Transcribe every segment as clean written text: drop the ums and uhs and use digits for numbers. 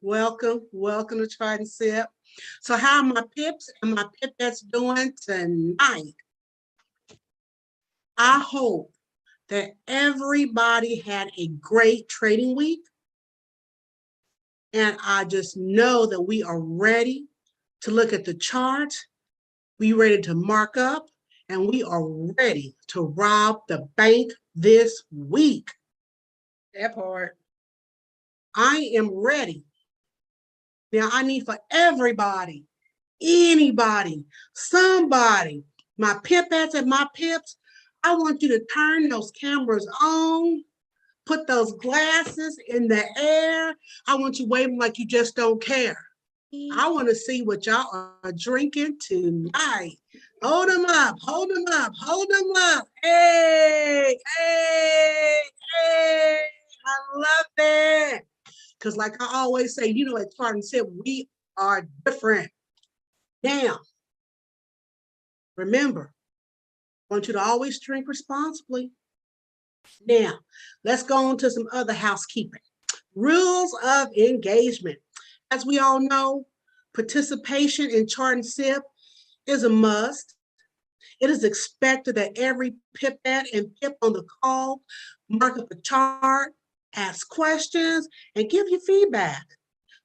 welcome to Try and Sip. So how are my pips and my pipettes doing tonight? I hope that everybody had a great trading week. And I just know that we are ready to look at the chart. We ready to mark up and we are ready to rob the bank this week. That part. I am ready. Now I need for everybody, anybody, somebody, my pipettes and my pips, I want you to turn those cameras on, put those glasses in the air. I want you waving like you just don't care. I want to see what y'all are drinking tonight. Hold them up, hold them up, hold them up. Hey, hey, hey. I love that. Because like I always say, at Tartan said, we are different. Now, remember, I want you to always drink responsibly. Now, let's go on to some other housekeeping. Rules of engagement. As we all know, participation in chart and sip is a must. It is expected that every pipette and pip on the call mark up a chart, ask questions, and give you feedback.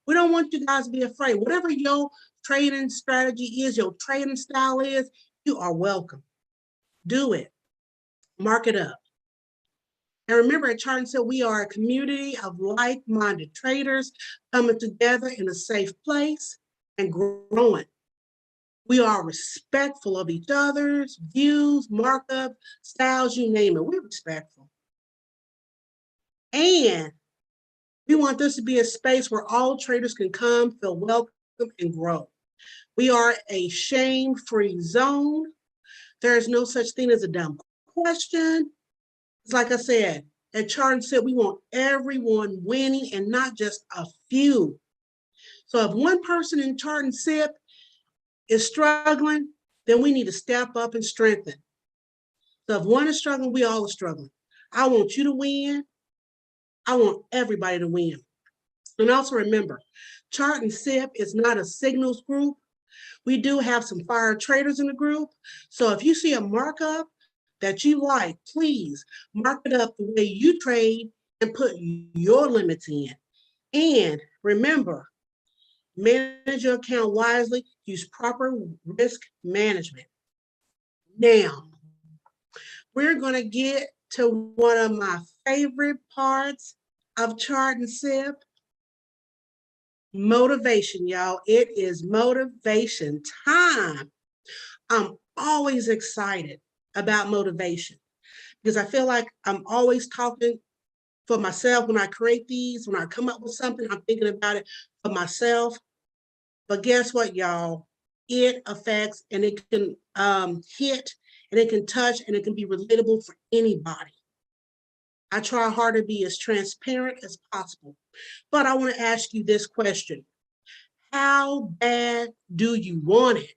We don't want you guys to be afraid. Whatever your trading strategy is, your trading style is, you are welcome. Do it. Mark it up. And remember, at Chart and Sip, we are a community of like-minded traders coming together in a safe place and growing. We are respectful of each other's views, markup, styles, you name it. We're respectful. And we want this to be a space where all traders can come, feel welcome, and grow. We are a shame-free zone. There is no such thing as a dumb question. It's like I said, at Chart and Sip, we want everyone winning and not just a few. So if one person in Chart and Sip is struggling, then we need to step up and strengthen. So if one is struggling, we all are struggling. I want you to win. I want everybody to win. And also remember, Chart and Sip is not a signals group. We do have some fire traders in the group. So if you see a markup that you like, please mark it up the way you trade and put your limits in. And remember, manage your account wisely, use proper risk management. Now, we're going to get to one of my favorite parts of Chart and Sip. Motivation, y'all. It is motivation time. I'm always excited about motivation because I feel like I'm always talking for myself when I create these. When I come up with something, I'm thinking about it for myself. But guess what, y'all? It affects and it can hit and it can touch and it can be relatable for anybody. I try hard to be as transparent as possible. But I want to ask you this question. How bad do you want it?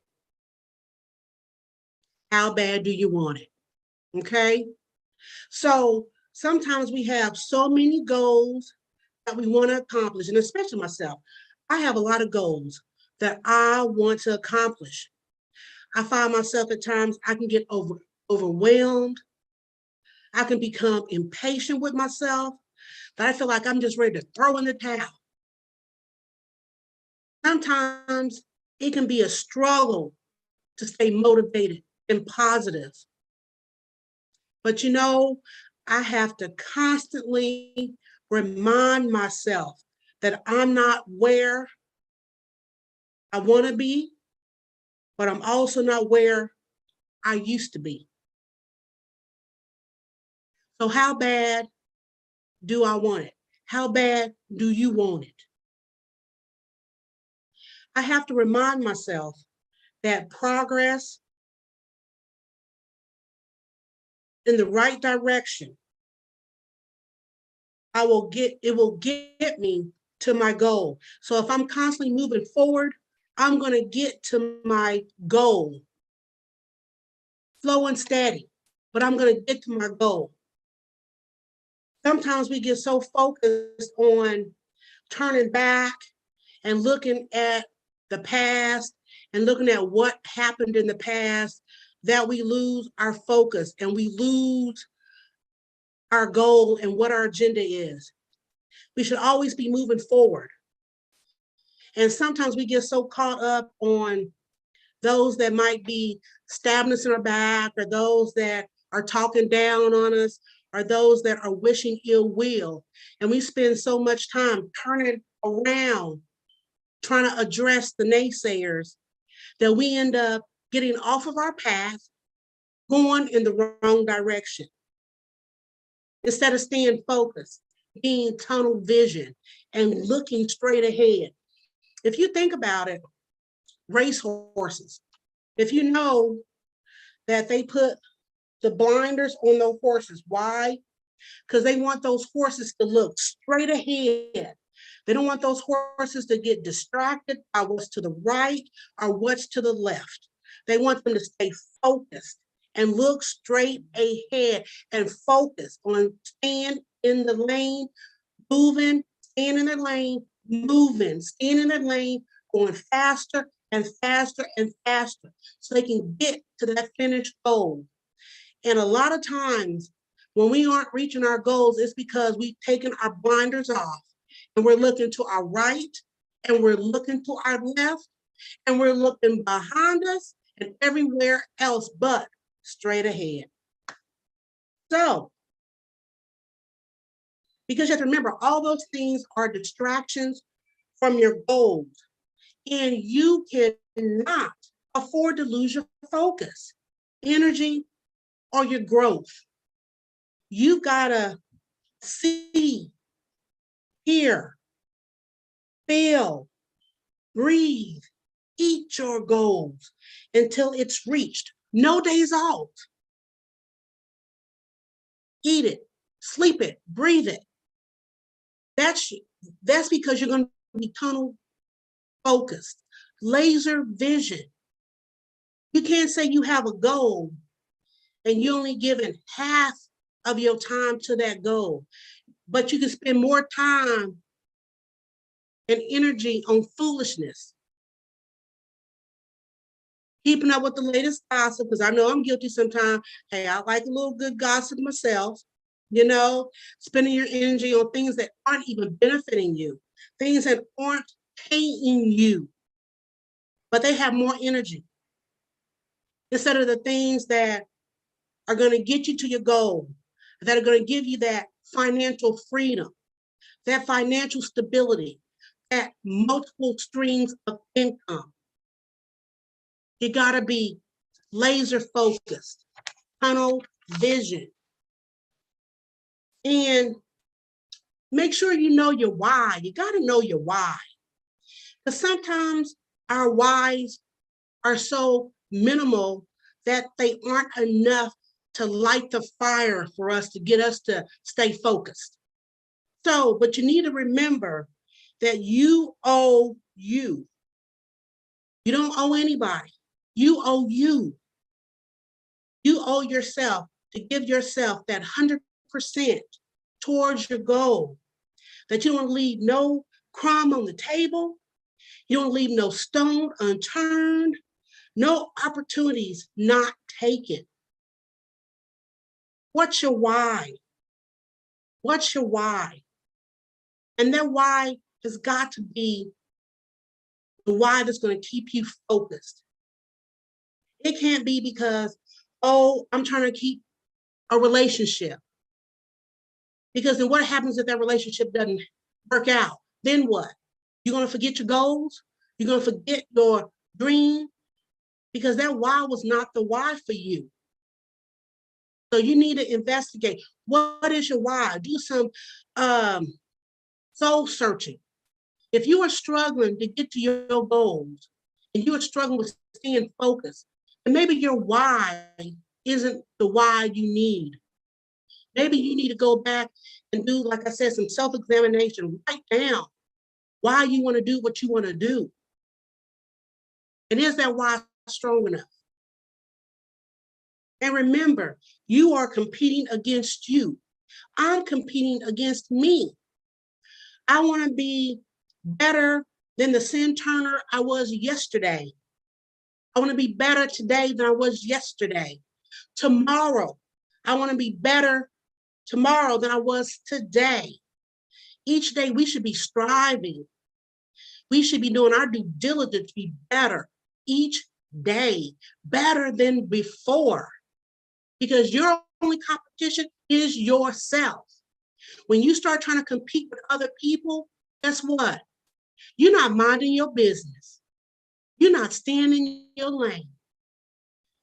How bad do you want it? Okay? So sometimes we have so many goals that we want to accomplish, and especially myself, I have a lot of goals that I want to accomplish. I find myself at times I can get overwhelmed. I can become impatient with myself, that I feel like I'm just ready to throw in the towel. Sometimes it can be a struggle to stay motivated and positive. But I have to constantly remind myself that I'm not where I want to be, but I'm also not where I used to be. So how bad do I want it? How bad do you want it? I have to remind myself that progress in the right direction, it will get me to my goal. So if I'm constantly moving forward, I'm going to get to my goal. Slow and steady, but I'm going to get to my goal. Sometimes we get so focused on turning back and looking at the past and looking at what happened in the past, that we lose our focus and we lose our goal and what our agenda is. We should always be moving forward. And sometimes we get so caught up on those that might be stabbing us in our back, or those that are talking down on us, or those that are wishing ill will. And we spend so much time turning around, trying to address the naysayers, that we end up getting off of our path, going in the wrong direction. Instead of staying focused, being tunnel vision, and looking straight ahead. If you think about it, racehorses, if you know that they put the blinders on those horses, why? Because they want those horses to look straight ahead. They don't want those horses to get distracted by what's to the right or what's to the left. They want them to stay focused and look straight ahead and focus on staying in the lane, moving, staying in the lane, moving, staying in the lane, going faster and faster and faster so they can get to that finished goal. And a lot of times when we aren't reaching our goals, it's because we've taken our blinders off and we're looking to our right and we're looking to our left and we're looking behind us and everywhere else but straight ahead. So, because you have to remember, all those things are distractions from your goals, and you cannot afford to lose your focus, energy, or your growth. You gotta see, hear, feel, breathe, eat your goals until it's reached. No days off. Eat it, sleep it, breathe it. That's because you're going to be tunnel focused, laser vision. You can't say you have a goal and you're only giving half of your time to that goal, but you can spend more time and energy on foolishness. Keeping up with the latest gossip, because I know I'm guilty sometimes. Hey, I like a little good gossip myself. Spending your energy on things that aren't even benefiting you, things that aren't paying you, but they have more energy. Instead of the things that are going to get you to your goal, that are going to give you that financial freedom, that financial stability, that multiple streams of income. You got to be laser focused, tunnel vision. And make sure you know your why. You got to know your why. Because sometimes our whys are so minimal that they aren't enough to light the fire for us to get us to stay focused. So, but you need to remember that you owe you. You don't owe anybody. You owe you. You owe yourself to give yourself that 100% towards your goal, that you don't leave no crumb on the table, you don't leave no stone unturned, no opportunities not taken. What's your why? What's your why? And that why has got to be the why that's going to keep you focused. It can't be because, oh, I'm trying to keep a relationship. Because then what happens if that relationship doesn't work out? Then what? You're going to forget your goals? You're going to forget your dream? Because that why was not the why for you. So you need to investigate. What is your why? Do some soul searching. If you are struggling to get to your goals and you are struggling with staying focused, and maybe your why isn't the why you need. Maybe you need to go back and do, like I said, some self-examination. Write down why you want to do what you want to do. And is that why strong enough? And remember, you are competing against you. I'm competing against me. I want to be better than the sin turner I was yesterday. I want to be better today than I was yesterday. Tomorrow, I want to be better tomorrow than I was today. Each day we should be striving. We should be doing our due diligence to be better each day, better than before, because your only competition is yourself. When you start trying to compete with other people, guess what? You're not minding your business. You're not staying in your lane.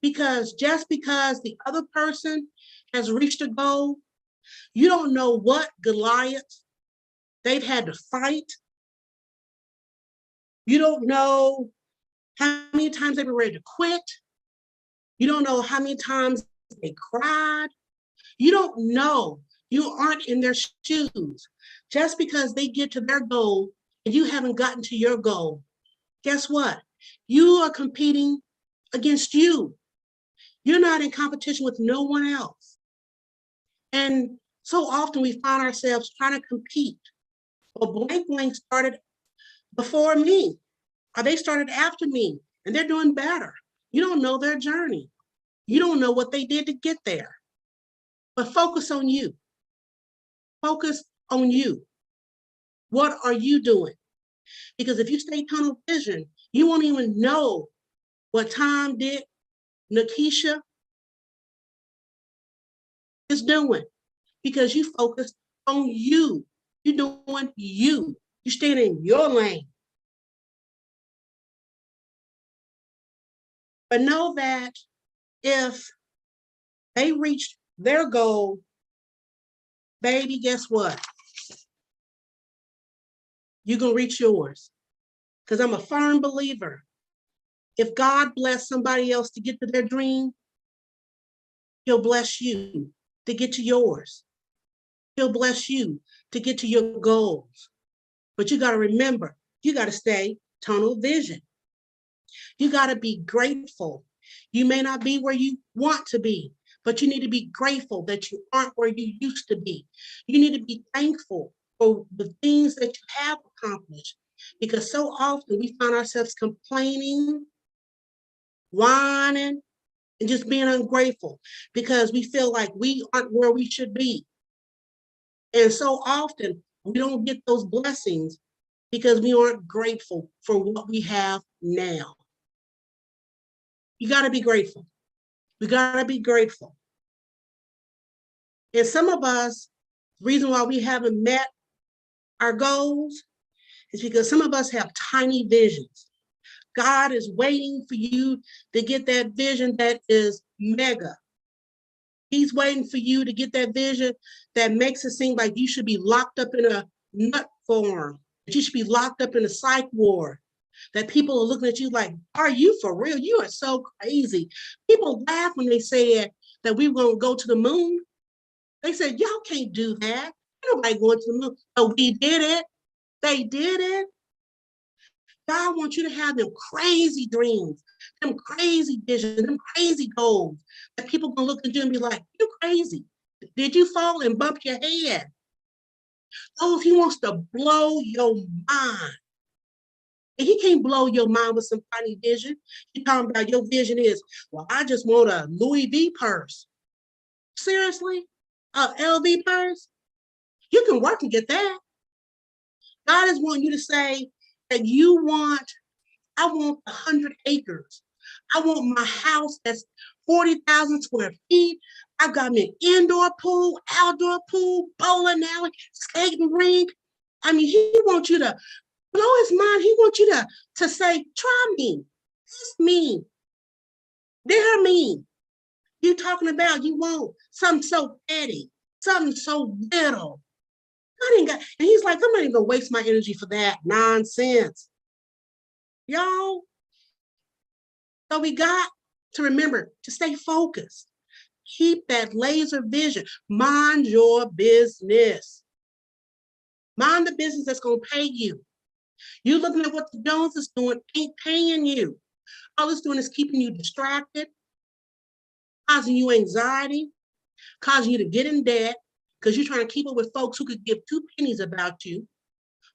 Because just because the other person has reached a goal, you don't know what Goliath they've had to fight. You don't know how many times they've been ready to quit. You don't know how many times they cried. You don't know. You aren't in their shoes. Just because they get to their goal and you haven't gotten to your goal, guess what? You are competing against you. You're not in competition with no one else. And so often we find ourselves trying to compete. Well, blank blank started before me, or they started after me, and they're doing better. You don't know their journey. You don't know what they did to get there. But focus on you. Focus on you. What are you doing? Because if you stay tunnel vision, you won't even know what Tom, Dick, Nakisha is doing, because you focus on you. You're doing you. You staying in your lane. But know that if they reach their goal, baby, guess what? You're going to reach yours. Because I'm a firm believer. If God bless somebody else to get to their dream, he'll bless you to get to yours. He'll bless you to get to your goals. But you got to remember, you got to stay tunnel vision. You got to be grateful. You may not be where you want to be, but you need to be grateful that you aren't where you used to be. You need to be thankful for the things that you have accomplished, because so often we find ourselves complaining, whining, and just being ungrateful because we feel like we aren't where we should be. And so often we don't get those blessings because we aren't grateful for what we have now. You got to be grateful. We got to be grateful. And some of us, the reason why we haven't met our goals is because some of us have tiny visions. God is waiting for you to get that vision that is mega. He's waiting for you to get that vision that makes it seem like you should be locked up in a nut farm, that you should be locked up in a psych ward, that people are looking at you like, are you for real? You are so crazy. People laugh when they said that we were going to go to the moon. They said, y'all can't do that. Nobody going to the moon. But we did it. They did it. God wants you to have them crazy dreams, them crazy visions, them crazy goals that people gonna look at you and be like, you crazy. Did you fall and bump your head? Oh, he wants to blow your mind. And he can't blow your mind with some funny vision. He talking about your vision is, well, I just want a Louis V purse. Seriously? A LV purse? You can work and get that. God is wanting you to say that you want, I want 100 acres. I want my house that's 40,000 square feet. I've got me an indoor pool, outdoor pool, bowling alley, skating rink. I mean, he wants you to blow his mind. He wants you to say, try me. It's me. Dare me. You talking about you want something so petty, something so little. And he's like, I'm not even gonna waste my energy for that nonsense. Y'all. So we got to remember to stay focused. Keep that laser vision. Mind your business. Mind the business that's gonna pay you. You looking at what the Jones is doing ain't paying you. All it's doing is keeping you distracted, causing you anxiety, causing you to get in debt because you're trying to keep up with folks who could give two pennies about you.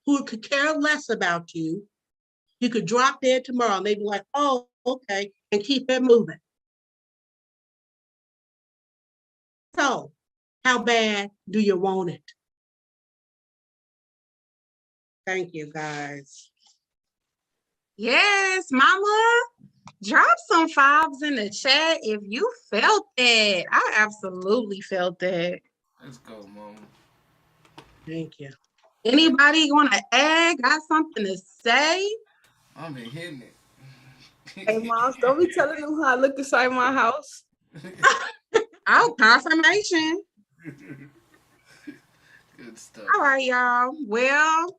who could care less about you. You could drop dead tomorrow and they'd be like, oh, okay, and keep it moving. So, how bad do you want it? Thank you, guys. Yes, mama. Drop some fives in the chat if you felt that. I absolutely felt that. Let's go, mama. Thank you. Anybody want to add? Got something to say? I've been hitting it. Hey, moms, don't be telling them how I look inside my house. Oh, confirmation. Good stuff. All right, y'all. Well,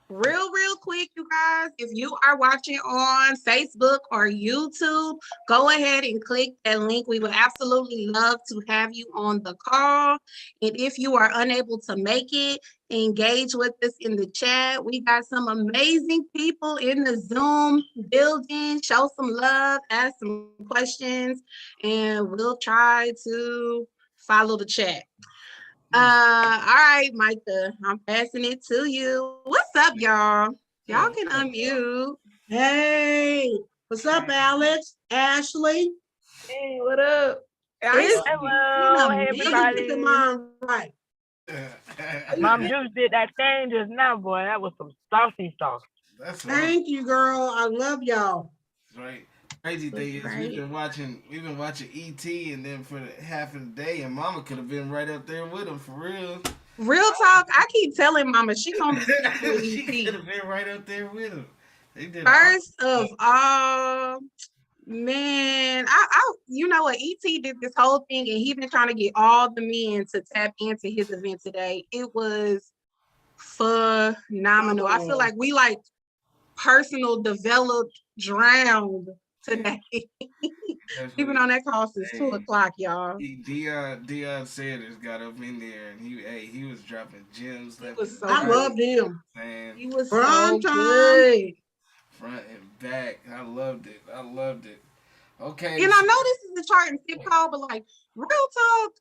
real quick, you guys, if you are watching on Facebook or YouTube, go ahead and click that link. We would absolutely love to have you on the call. And if you are unable to make it, engage with us in the chat. We got some amazing people in the Zoom building. Show some love, ask some questions, and we'll try to follow the chat. All right, Micah, I'm passing it to you. What's up, y'all? Y'all can unmute. Hey, what's up, Alex? Ashley? Hey, what up? It's Hello, been a hey, minute. Look at the everybody. mom right. Mom Juice did that thing just now, boy. That was some saucy sauce. That's right. Thank you, girl. I love y'all. That's right. Crazy thing is, Right. we've been watching ET, and then for the half of the day, and Mama could have been right up there with him for real. Real talk, I keep telling Mama she gonna be She sleeping could with have been right up there with him. They did ET. First of all, man, I you know what, ET did this whole thing and he been trying to get all the men to tap into his event today. It was phenomenal. I feel like we like personal developed drowned today. Even on that call since 2:00, y'all. Deion Sanders got up in there, and he was dropping gems. He was so I good. loved him. Man, He was Prime so time. good. front and back. I loved it. Okay. And I know this is the chart and tip call, but like real talk,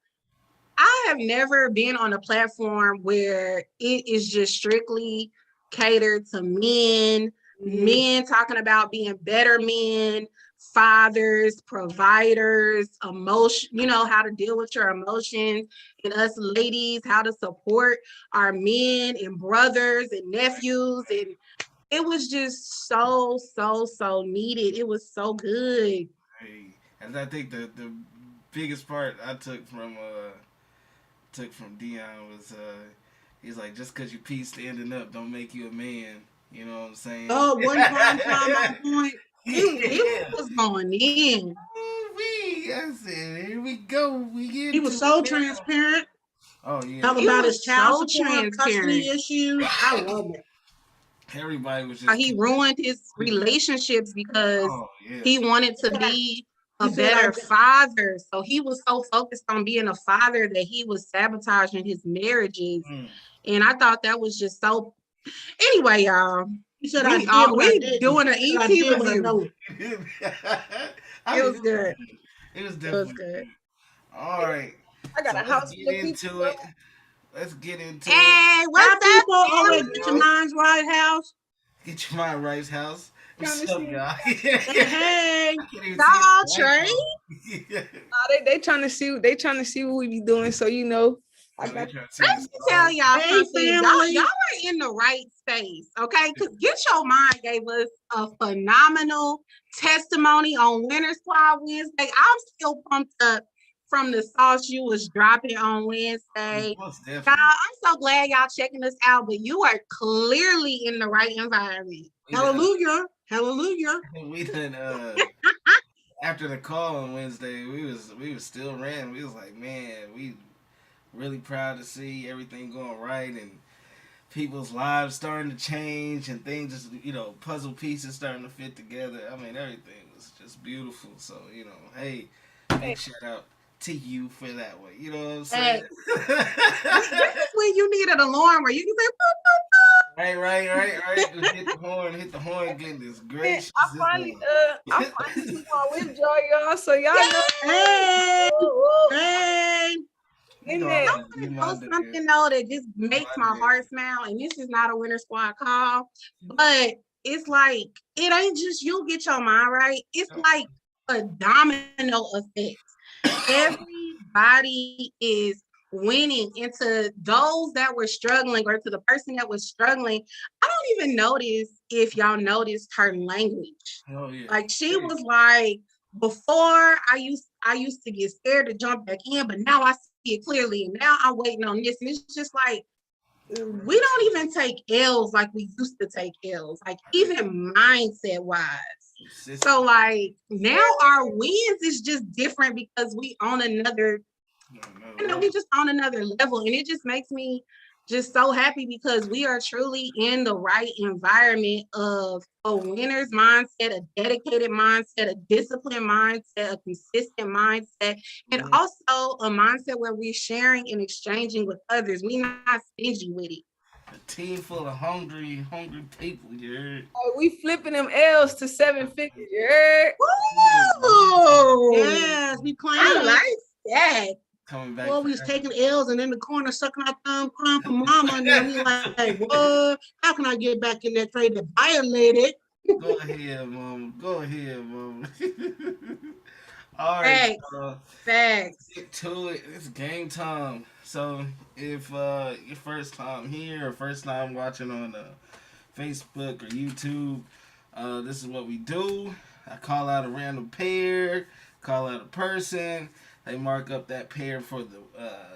I have never been on a platform where it is just strictly catered to men, men talking about being better men, fathers, providers, emotion, you know, how to deal with your emotions, and us ladies, how to support our men and brothers and nephews. And it was just so needed. It was so good. Hey, and I think the biggest part I took from Deion was he's like, just because you pee standing up don't make you a man. You know what I'm saying? Oh, one prime time on point. He was going in. I said, here we go. He was so transparent. Oh yeah. Talk He about was his child so support, custody transparent. issues. I love it. Everybody was How just. he ruined his relationships because Oh yeah. he wanted to be a He said, better father. So he was so focused on being a father that he was sabotaging his marriages. And I thought that was just so. Anyway, y'all, He said, we doing an ET review. It was good. It was It definitely was good. All right. I got a house Let's full get of into people. it. Let's get into it. Hey, Our what's up, people over family? at Get Your Minds Right House. Get your mind right, house. What's Trying up, to y'all? Hey, Y'all Trey? They trying to see what we be doing. So you know, I got Let me tell y'all Hey, something. family. Y'all are in the right space, okay? Because Get Your Mind gave us a phenomenal testimony on Winter Squad Wednesday. I'm still pumped up from the sauce you was dropping on Wednesday. Y'all, I'm so glad y'all checking us out, but you are clearly in the right environment. hallelujah, hallelujah. We done after the call on Wednesday, we was still ranting. We was like, man, we really proud to see everything going right and people's lives starting to change and things just, puzzle pieces starting to fit together. I mean, everything was just beautiful. So, hey, big shout out to you for that one. You know what I'm saying? This is when you need an alarm where you can say, boop, boop, boop. Right. Just hit the horn, goodness gracious. I finally keep on with y'all, so y'all know. Hey, Woo, woo. hey. You In know, there. I'm I gonna want be to my know dad. something though that just makes my heart smile, and this is not a winter squad call, but it's like it ain't just you get your mind right. It's like a domino effect. Everybody is winning into those that were struggling or to the person that was struggling. I don't even notice if y'all noticed her language. Oh yeah. Like she was like, before I used to get scared to jump back in, but now I see it clearly. And now I'm waiting on this. And it's just like we don't even take L's like we used to take L's, like even mindset wise. So like now our wins is just different because we on another, we just on another level. And it just makes me just so happy because we are truly in the right environment of a winner's mindset, a dedicated mindset, a disciplined mindset, a consistent mindset, and also a mindset where we're sharing and exchanging with others. We're not stingy with it. A team full of hungry people, you heard? Oh, we flipping them L's to 7 figures. You heard? Woo! Yes, we I playing. like that. Coming back. Well, we was taking L's and in the corner sucking our thumb, crying for mama. And then we like, what? How can I get back in that trade that violated? Go ahead, mom. Go ahead, mom. All right, Facts. so Facts. get to it. It's game time. So if your first time here or first time watching on Facebook or YouTube, this is what we do. I call out a random pair, call out a person. They mark up that pair for the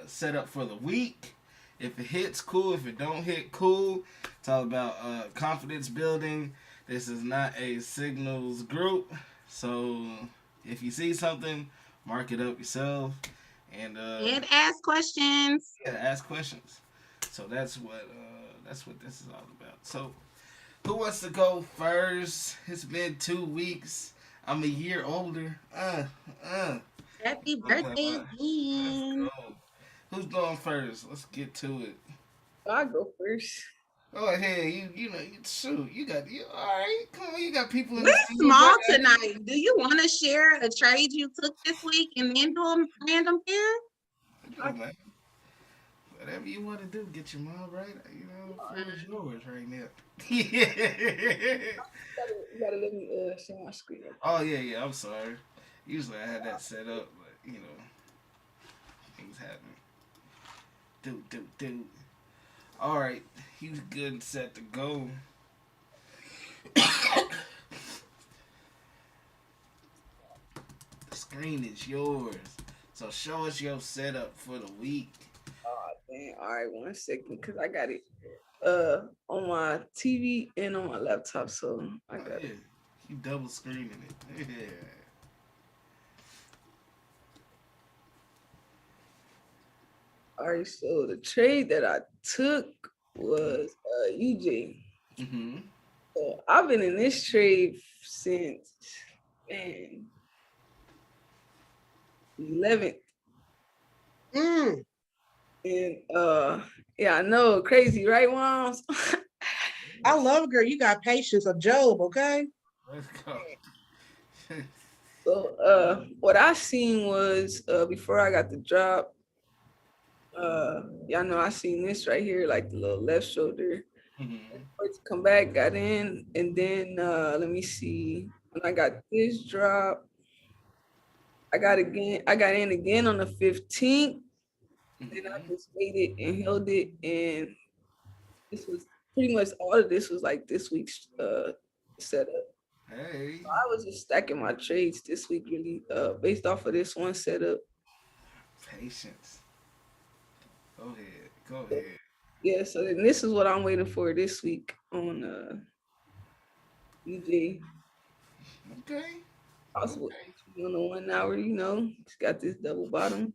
setup for the week. If it hits, cool. If it don't hit, cool. It's all about confidence building. This is not a signals group. So if you see something, mark it up yourself. And ask questions. yeah, ask questions. So that's what this is all about. So who wants to go first? It's been 2 weeks. I'm a year older. Happy birthday again. Let's go. Who's going first? Let's get to it. I go first. Go ahead. You know, shoot. You all right. Come on, you got people in We're the studio. small tonight. Do you want to share a trade you took this week and then do a random pair? Whatever you want to do, get your mom right. You know, it's yours right now. Yeah. You gotta let me share my screen. Oh yeah. I'm sorry. Usually I had that set up, but you know, things happen. Do. All right, he's good and set to go. The screen is yours. So show us your setup for the week. Oh, dang. All right, 1 second, because I got it on my TV and on my laptop, so I got it. You double screening it. Yeah. All right, so the trade that I took was UJ. Mm-hmm. So I've been in this trade since 11th. Mm. And yeah, I know, crazy, right, moms? I love girl. You got patience of Job, okay? Let's go. So what I seen was before I got the drop, y'all know I seen this right here, like the little left shoulder. Mm-hmm. First come back, got in, and then let me see. When I got this drop, I got in again on the 15th. Then I just waited and held it, and this was pretty much all of this was like this week's setup. Hey. So I was just stacking my trades this week, really, based off of this one setup. Patience. Go ahead. Yeah, so then this is what I'm waiting for this week on UJ. Okay. Possible on the 1 hour, you know, it's got this double bottom.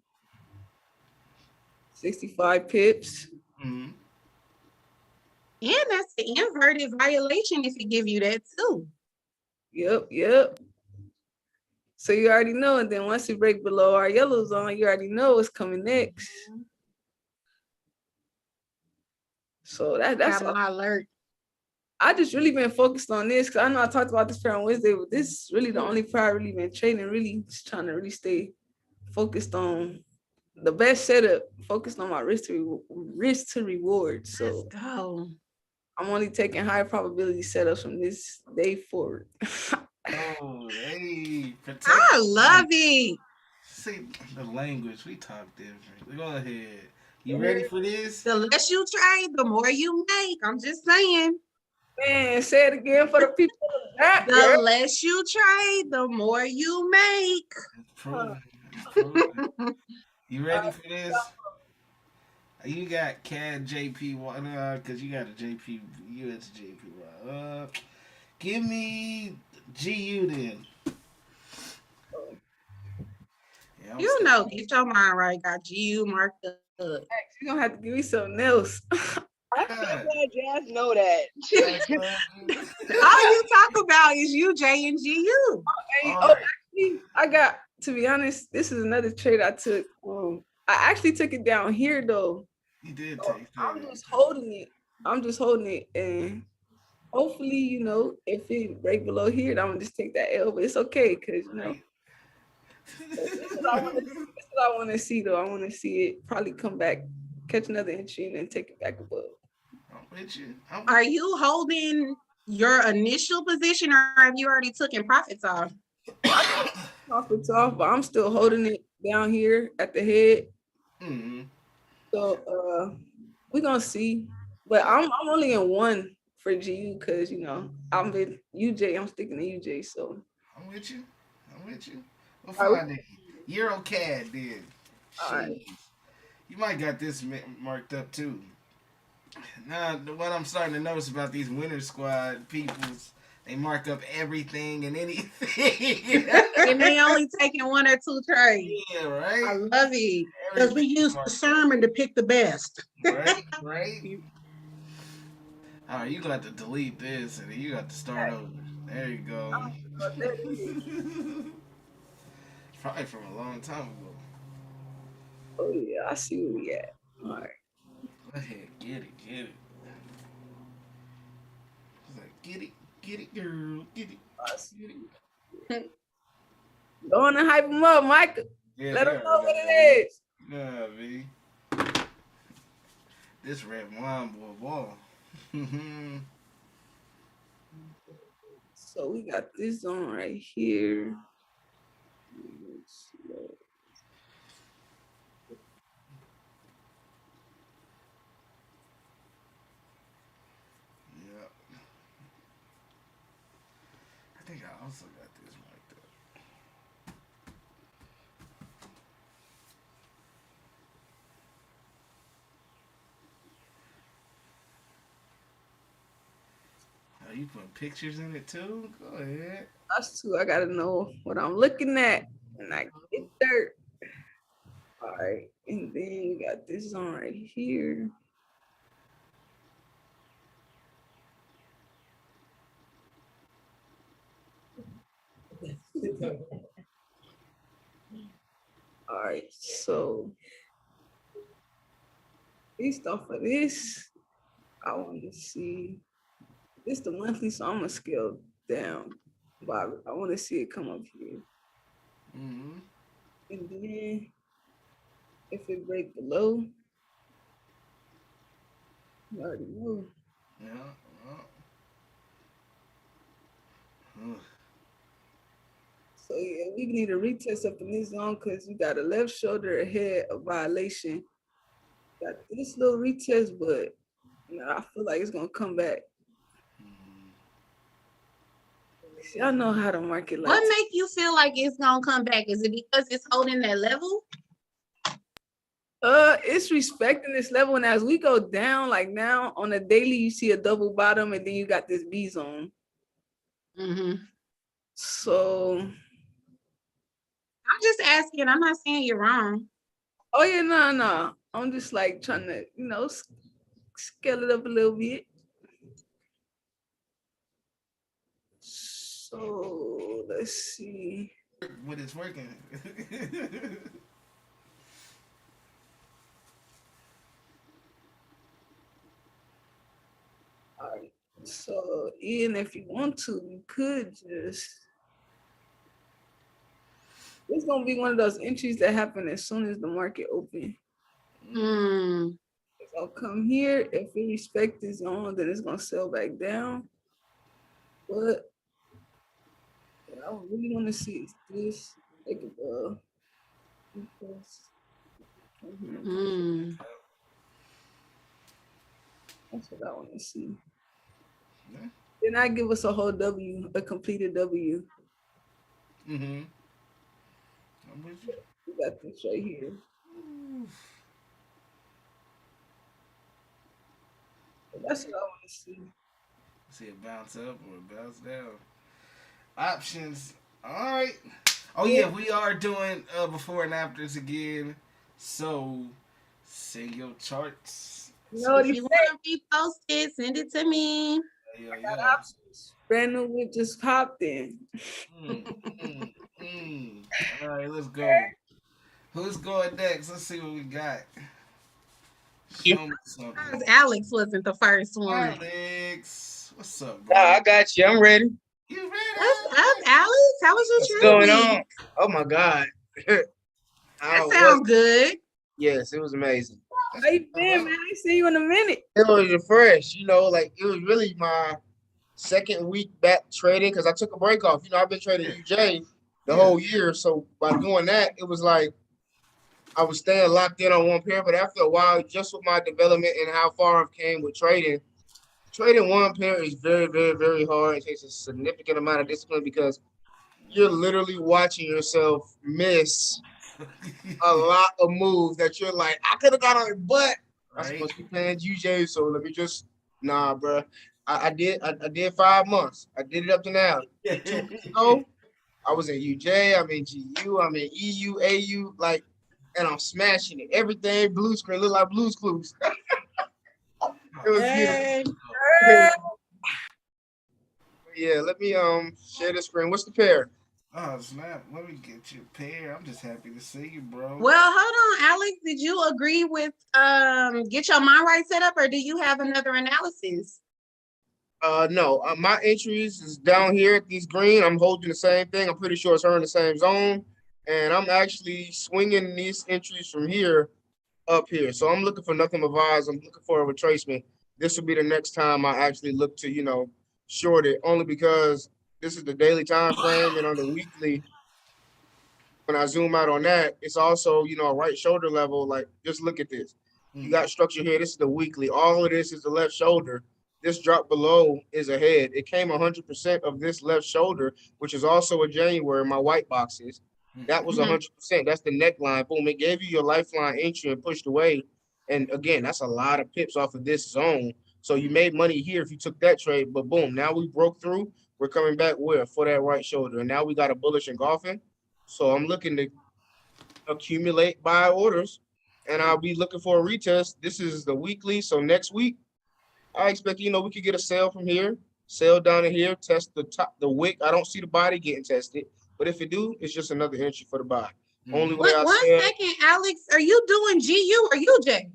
65 pips. Mm-hmm. And that's the inverted violation if it give you that too. Yep. So you already know, and then once you break below our yellow zone, you already know what's coming next. So that's got my alert. I just really been focused on this because I know I talked about this pair on Wednesday, but this is really the only pair I really been trading, really just trying to really stay focused on the best setup, focused on my risk to reward. Let's So go. I'm only taking high probability setups from this day forward. Oh, hey, protect. I love it. See the language. We talk different. Go ahead. You ready for this? The less you trade, the more you make. I'm just saying. Man, say it again for the people in the back. The less you trade, the more you make. It's proven. It's proven. You ready for this? You got CAD JPY, because you got a JP US JPY. Give me GU then. Yeah, I'm You still- know, get your mind right. Got GU marked up. You're gonna have to give me something else. I'm so glad Jazz know that. All you talk about is UJ and GU. Hey, All oh, right. actually, I got, to be honest, this is another trade I took. I actually took it down here though. You did So take I'm that. just holding it. And hopefully, if it break below here, then I'm gonna just take that L. But it's okay, because Right. this is what I want to see though. I want to see it probably come back, catch another entry, and then take it back above. I'm with you. I'm Are you holding your initial position, or have you already taken profits off? Profits off, but I'm still holding it down here at the head. Mm-hmm. So we're gonna see. But I'm only in one for GU because I'm with UJ. I'm sticking to UJ. So I'm with you. I'm with you. We'll All right. find it. EuroCAD then. All right. Jeez. You might got this marked up too. Now, what I'm starting to notice about these winter squad peoples, they mark up everything and anything. And they only taking one or two trades. Yeah, I right? love it. Because we use the sermon to pick the best. Right, right. All right, you got to delete this and then you got to start over. There you go. Probably from a long time ago. Oh yeah, I see where we at. All right. Go ahead, get it, get it. It's like, get it, girl, get it. I see it. Go on and hype them up, Micah. Yeah, Let they them know already what know. it is. Nah, V. This red wine boy ball. So we got this on right here. Yeah. I think I also got this marked up. Oh, you putting pictures in it too? Go ahead. Us too. I gotta know what I'm looking at, and I get dirt. All right, and then we got this on right here. All right, so based off of this, I want to see this the monthly, so I'm gonna scale down. But I want to see it come up here, Mm-hmm. and then if it break below, you already know. Yeah. Ugh. So yeah, we need a retest up in this zone because you got a left shoulder ahead of violation. Got this little retest, but I feel like it's gonna come back. See, I know how to market like What make you feel like it's gonna come back? Is it because it's holding that level? it's respecting this level, and as we go down, like now on a daily, you see a double bottom, and then you got this B zone. Mm-hmm. So, I'm just asking. I'm not saying you're wrong. oh yeah, no. I'm just like trying to, scale it up a little bit. So let's see. When it's working. All right. So Ian, if you want to, you could just It's gonna be one of those entries that happen as soon as the market open. Mm. It's gonna come here. If it respects this zone, then it's gonna sell back down. But what I really want to see is this. Like, Mm. that's what I want to see. Yeah. Then I give us a whole W, a completed W. Mm-hmm. I'm with you. We got this right here. That's what I want to see. See it bounce up or it bounce down. Options. All right. Oh yeah, we are doing before and afters again. So send your charts. No, If you want to repost it, send it to me. Yeah. Brand new whip just popped in. Mm, mm, mm. All right, let's go. Who's going next? Let's see what we got. Show me something. Because Alex wasn't the first one. Alex, what's up, Nah, bro? I got you. I'm ready. You ready? What's up, Alex? How was What's your going trip? on? Oh my God. That sounds good. Yes, it was amazing. How you been, man? I see you in a minute. It was fresh, like it was really my second week back trading because I took a break off. I've been trading UJ the whole year. So by doing that, it was like I was staying locked in on one pair. But after a while, just with my development and how far I've came with trading one pair is very, very, very hard. It takes a significant amount of discipline because you're literally watching yourself miss a lot of moves that you're like, I could have got on it, but I'm supposed to be playing UJ, so let me just bro. I did 5 months. I did it up to now. 2 weeks ago, I was in UJ, I'm in GU, I'm in EU, AU, and I'm smashing it. Everything blue screen look like Blue's Clues. It was beautiful. Yeah, let me share the screen. What's the pair? Oh snap! Let me get you a pair. I'm just happy to see you, bro. Well, hold on, Alex. Did you agree with get your mind right set up, or do you have another analysis? No. My entries is down here at these green. I'm holding the same thing. I'm pretty sure it's her in the same zone, and I'm actually swinging these entries from here up here. So I'm looking for nothing but buys. I'm looking for a retracement. This will be the next time I actually look to short it, only because this is the daily time frame, and on the weekly, when I zoom out on that, it's also a right shoulder level. Like, just look at this. You got structure here. This is the weekly. All of this is the left shoulder. This drop below is a head. It came 100% of this left shoulder, which is also a January. My white boxes. That was 100%. That's the neckline. Boom. It gave you your lifeline entry and pushed away. And again, that's a lot of pips off of this zone. So you made money here if you took that trade. But boom, now we broke through. We're coming back where? For that right shoulder. And now we got a bullish engulfing. So I'm looking to accumulate buy orders, and I'll be looking for a retest. This is the weekly. So next week, I expect, we could get a sell from here, sell down in here, test the top, the wick. I don't see the body getting tested, but if it do, it's just another entry for the buy. Only way I One said, second, Alex. Are you doing GU or UJ?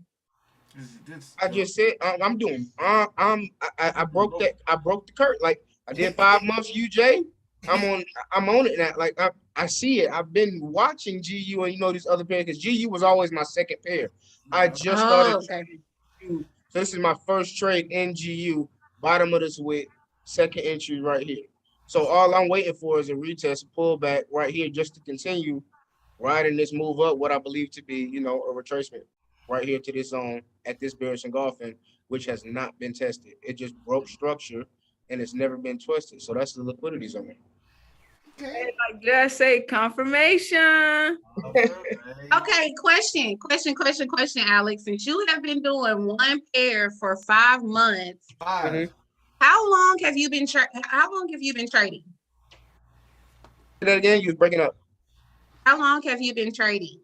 I just said I'm doing. I broke that. I broke the curtain. Like, I did 5 months UJ. I'm on it now. Like, I see it. I've been watching GU and these other pairs because GU was always my second pair. I just started. Okay. So this is my first trade in GU, bottom of this wick, second entry right here. So all I'm waiting for is a retest, a pullback right here, just to continue riding this move up, what I believe to be, a retracement right here to this zone at this bearish engulfing, which has not been tested. It just broke structure and it's never been twisted. So that's the liquidity zone. Hey, like just say confirmation. Okay, question, Alex. Since you have been doing one pair for 5 months, how long have you been trading? Say that again, you was breaking up. How long have you been trading?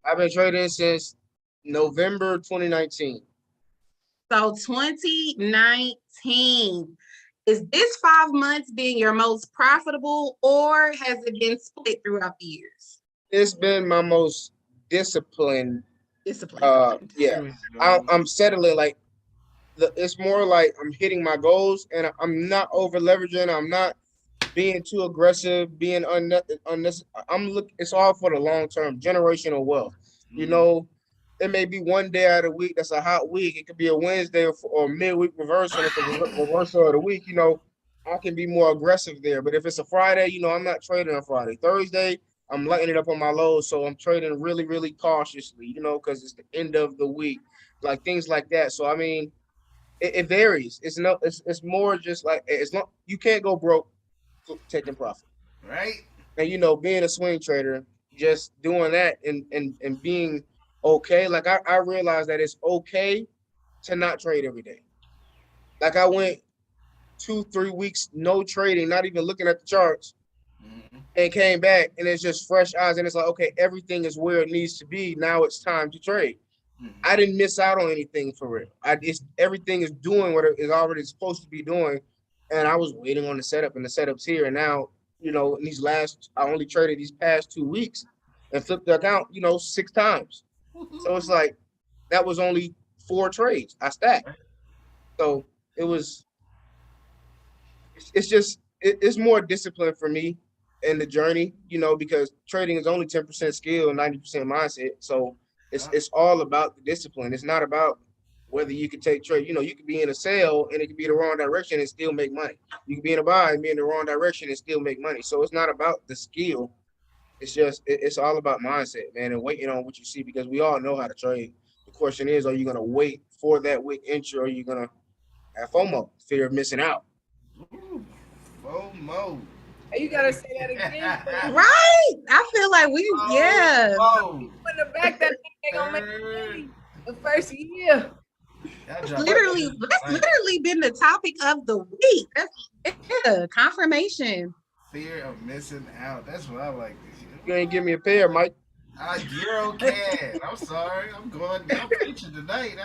I've been trading since November 2019. So 2019. Is this 5 months being your most profitable, or has it been split throughout the years? It's been my most disciplined. Yeah, I'm settling. Like, it's more like I'm hitting my goals, and I'm not over leveraging. I'm not being too aggressive, being unnecessary. It's all for the long term, generational wealth. You know, it may be one day out of the week that's a hot week. It could be a Wednesday or midweek reversal, and it's a reversal of the week. You know, I can be more aggressive there. But if it's a Friday, you know, I'm not trading on Friday. Thursday, I'm lighting it up on my lows, so I'm trading really, really cautiously. You know, because it's the end of the week, like things like that. So I mean, it varies. It's more just like it's not. You can't go broke taking profit. Right? And you know, being a swing trader, just doing that and being okay. Like I realized that it's okay to not trade every day. Like I went 2-3 weeks no trading, not even looking at the charts, and came back and it's just fresh eyes and it's like, okay, everything is where it needs to be. Now it's time to trade. I didn't miss out on anything for real. Everything is doing what it is already supposed to be doing. And I was waiting on the setup, and the setup's here. And now, you know, I only traded these past 2 weeks and flipped the account, you know, 6 times. So it's like that was only 4 trades I stacked. So it's more discipline for me in the journey, you know, because trading is only 10% skill, 90% mindset. So it's all about the discipline. It's not about whether you can take trade. You know, you could be in a sell and it could be the wrong direction and still make money. You could be in a buy and be in the wrong direction and still make money. So it's not about the skill. It's all about mindset, man, and waiting on what you see, because we all know how to trade. The question is, are you gonna wait for that weak entry, or are you gonna have FOMO, fear of missing out? FOMO. Hey, you gotta say that again. Right? I feel like yeah. FOMO. Put the back that they gonna make money the first year. That's literally been the topic of the week. That's confirmation. Fear of missing out. That's what I like this year. You ain't give me a pair, Mike. Euro CAD. I'm sorry. I'm preaching tonight.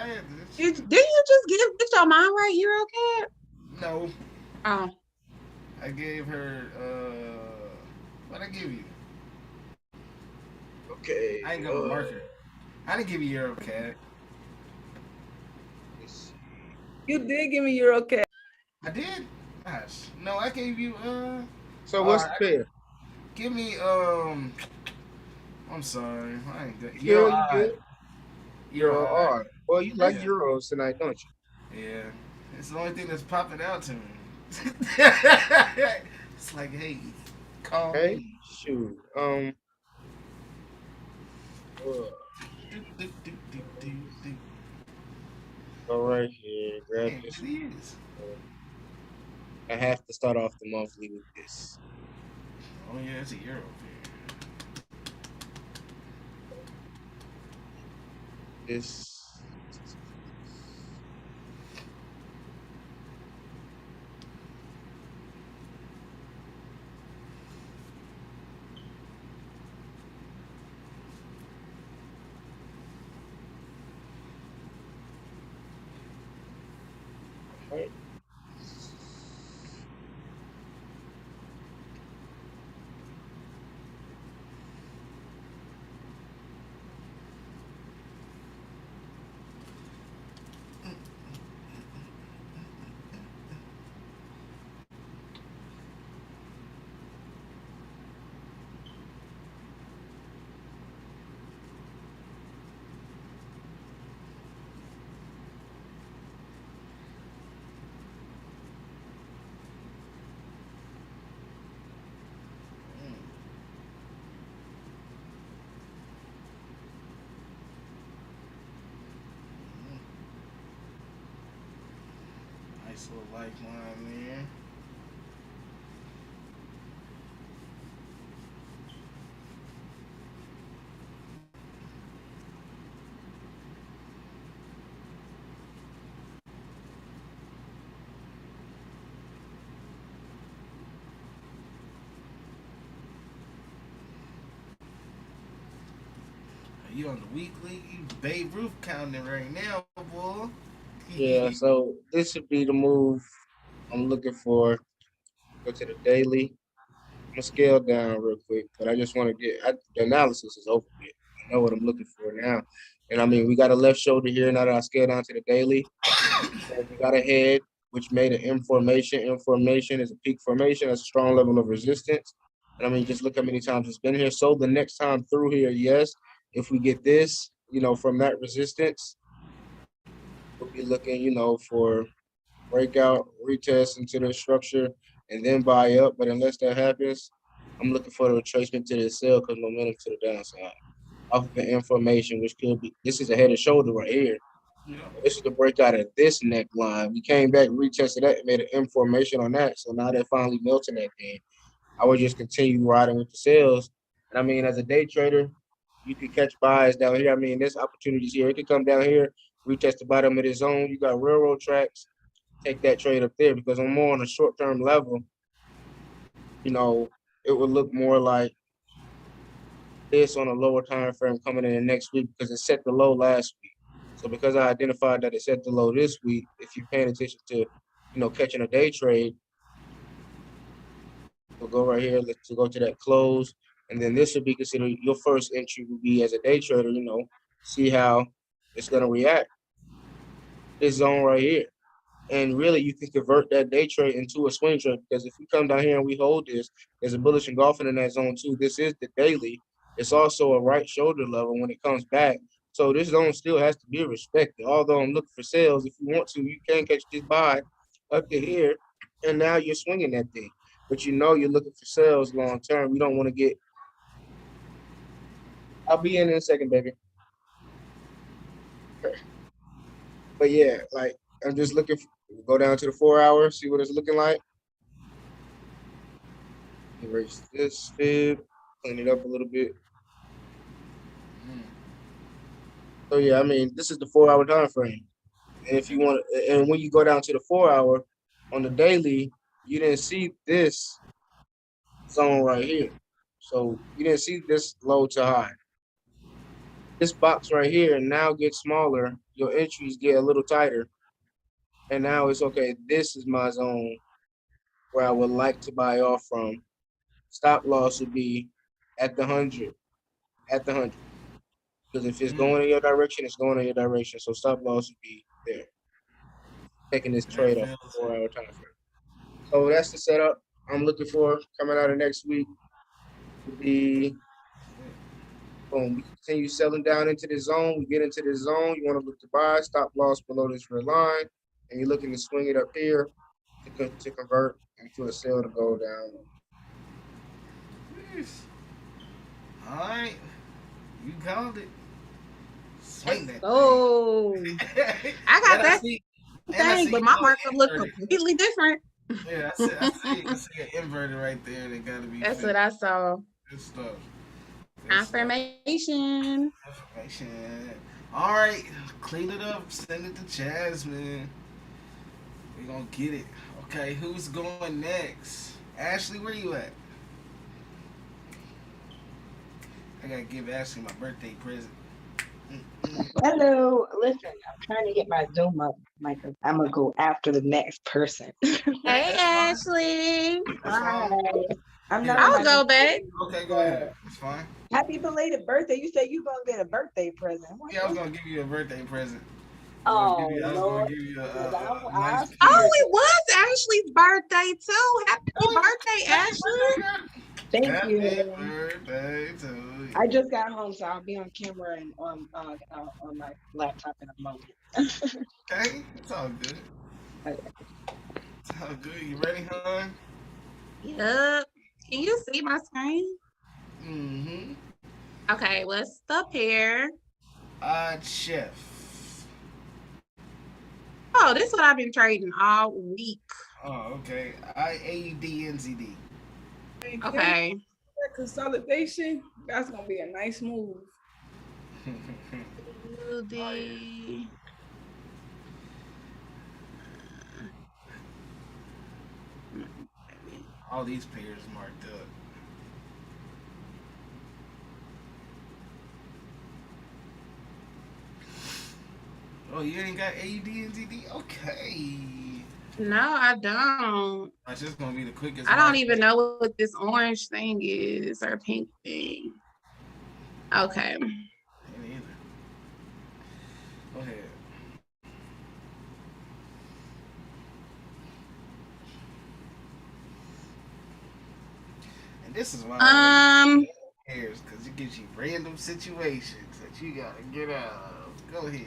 Didn't you just get your mind right, Hero Cat? No. Oh. I gave her what I give you? Okay. I ain't gonna marker. I didn't give you Euro CAD. You did give me Euro CAD. I did? Gosh. No, I gave you So what's the pair? give me I'm sorry. I ain't good. You good? Euro odd. Well, you like euros tonight, don't you? Yeah. It's the only thing that's popping out to me. It's like, hey, call Hey, me. shoot. Go right here. Grab Man, this. it is. I have to start off the monthly with this. Oh yeah, it's a Euro pair. This. Right. Nice little lifeline there. You on the weekly? You Babe Ruth counting right now, boy. Yeah, so this would be the move I'm looking for. Go to the daily. I'm gonna scale down real quick, but I just want to the analysis is over with. I know what I'm looking for now. And I mean, we got a left shoulder here now that I scale down to the daily. So we got a head which made an M formation. M formation is a peak formation. That's a strong level of resistance. And I mean, just look how many times it's been here. So the next time through here, yes, if we get this, from that resistance, we'll be looking, for breakout, retest into the structure, and then buy up. But unless that happens, I'm looking for the retracement to the sell because momentum to the downside. Off of an information, which could be, this is a head and shoulder right here. Yeah. This is the breakout of this neckline. We came back, retested that, and made an M formation on that. So now they're finally melting that thing. I would just continue riding with the sales. And I mean, as a day trader, you could catch buys down here. I mean, there's opportunities here. It could come down here, retest the bottom of the zone. You got railroad tracks. Take that trade up there because I'm more on a short-term level. It would look more like this on a lower time frame coming in the next week because it set the low last week. So because I identified that it set the low this week, if you're paying attention to, catching a day trade, we'll go right here, let's go to that close. And then this would be considered your first entry would be as a day trader, see how it's going to react. This zone right here. And really, you can convert that day trade into a swing trade because if we come down here and we hold this, there's a bullish engulfing in that zone too. This is the daily. It's also a right shoulder level when it comes back. So this zone still has to be respected. Although I'm looking for sales, if you want to, you can catch this buy up to here, and now you're swinging that thing. But you're looking for sales long term. You don't want to get. I'll be in a second, baby. But yeah, like I'm just looking. Go down to the 4 hour, see what it's looking like. Erase this fib, clean it up a little bit. So yeah, I mean, this is the 4 hour time frame. And if you want, and when you go down to the 4 hour on the daily, you didn't see this zone right here. So you didn't see this low to high. This box right here now gets smaller. Your entries get a little tighter. And now it's okay. This is my zone where I would like to buy off from. Stop loss would be at the 100. At the 100. Because if it's going in your direction, it's going in your direction. So stop loss would be there. Taking this trade off the 4 hour time frame. So that's the setup I'm looking for coming out of next week. Would be boom. We continue selling down into the zone. We get into the zone. You want to look to buy, stop loss below this red line, and you're looking to swing it up here to convert into a sell to go down. All right, you called it. Swing that. Oh, thing. I got And that see thing, but you my go markup look inverted. completely different. Yeah, I see an inverted right there. That gotta be. That's fixed. what I saw. Good stuff. Good stuff. Affirmation. Affirmation. All right, clean it up. Send it to Jasmine. We gonna get it. Okay, who's going next? Ashley, where you at? I gotta give Ashley my birthday present. Hello. Listen, I'm trying to get my Zoom up, Micah. I'm gonna go after the next person. Hey, That's fine. Ashley. That's Hi. fine. I'm Yeah. not on I'll my go computer, back. Okay, go ahead. It's fine. Happy belated birthday. You said you gonna get a birthday present. What- Yeah, I was gonna give you a birthday present. Oh, I was gonna Lord. give you a I'll nice see piece. Oh, it was Ashley's birthday too. Happy birthday, Ashley. Thank Happy you. birthday to you. I just got home, so I'll be on camera and on my laptop in a moment. Okay, it's all good. Okay. It's all good. You ready, hon? Yup. Can you see my screen? Mm-hmm. Okay, what's the pair? Chef. Oh, this is what I've been trading all week. Oh, okay. IAUDNZD. Okay. That consolidation, that's gonna be a nice move. UD. All these pairs marked up. Oh, you ain't got AUDNZD? Okay. No, I don't. That's just gonna be the quickest. I don't market. even know what this orange thing is or pink thing. Okay. Me neither. Go ahead. This is why I Um, like pairs, because it gives you random situations that you gotta get out of. Go ahead.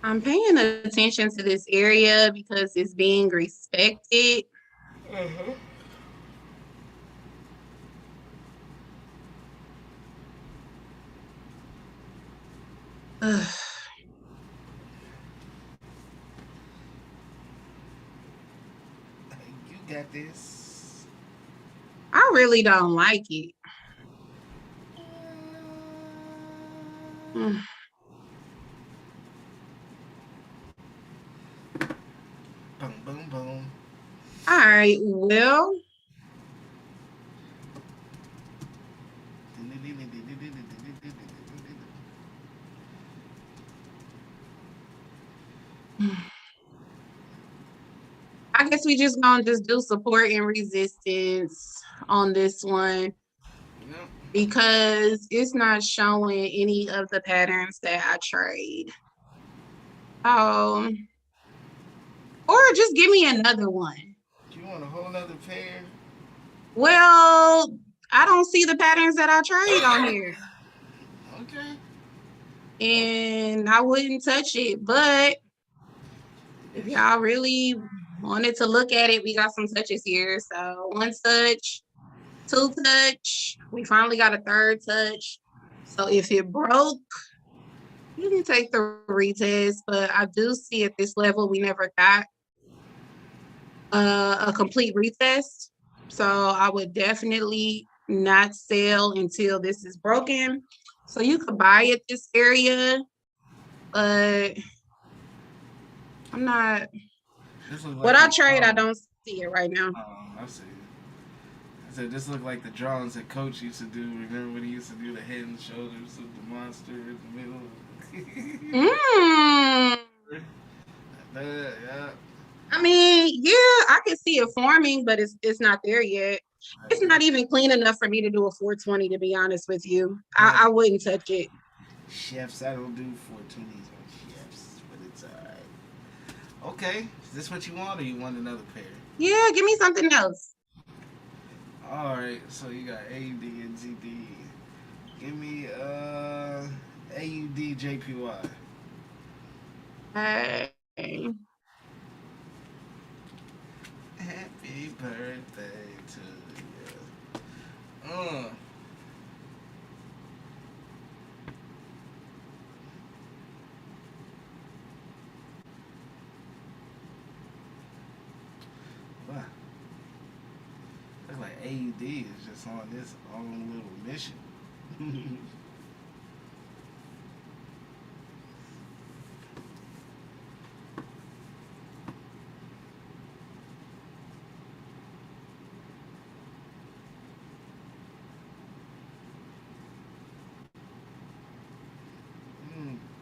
I'm paying attention to this area because it's being respected. Ugh. You got this. I really don't like it. Mm. Boom, boom, boom. All right, well, I guess we just gonna just do support and resistance on this one Yep. because it's not showing any of the patterns that I trade. Or just give me another one. Do you want a whole nother pair? Well, I don't see the patterns that I trade on here, Okay. and I wouldn't touch it. But if y'all really wanted to look at it, we got some touches here. So 1 touch, 2 touch. We finally got a 3rd touch. So if it broke, you can take the retest. But I do see at this level we never got a complete retest. So I would definitely not sell until this is broken. So you could buy at this area, but I'm not. This looks What like I the trade, I drawings. don't see it right now. I see. I said this looked like the drawings that Coach used to do. Remember when he used to do the head and shoulders of the monster in the middle? Mm. Yeah. I mean, yeah, I can see it forming, but it's not there yet. It's not even clean enough for me to do a 420, to be honest with you. I wouldn't touch it. Chefs, I don't do 420s on chefs, but it's alright. Okay, is this what you want, or you want another pair? Yeah, give me something else. Alright, so you got AUD and ZD. Give me AUD JPY. Hey. Happy birthday to you. Wow. Looks like AUD is just on this own little mission.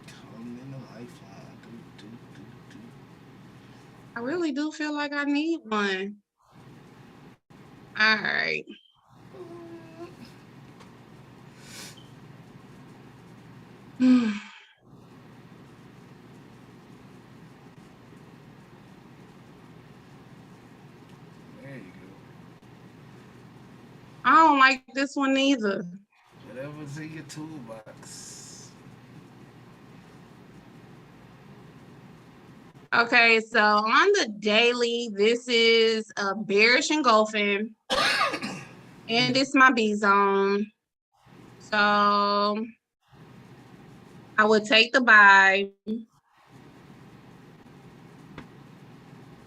Calling in the lifeline. Do. I really do feel like I need one. All right. There you go. I don't like this one either. Whatever's in your toolbox. Okay, so on the daily, this is a bearish engulfing, and it's my B zone. So I would take the buy.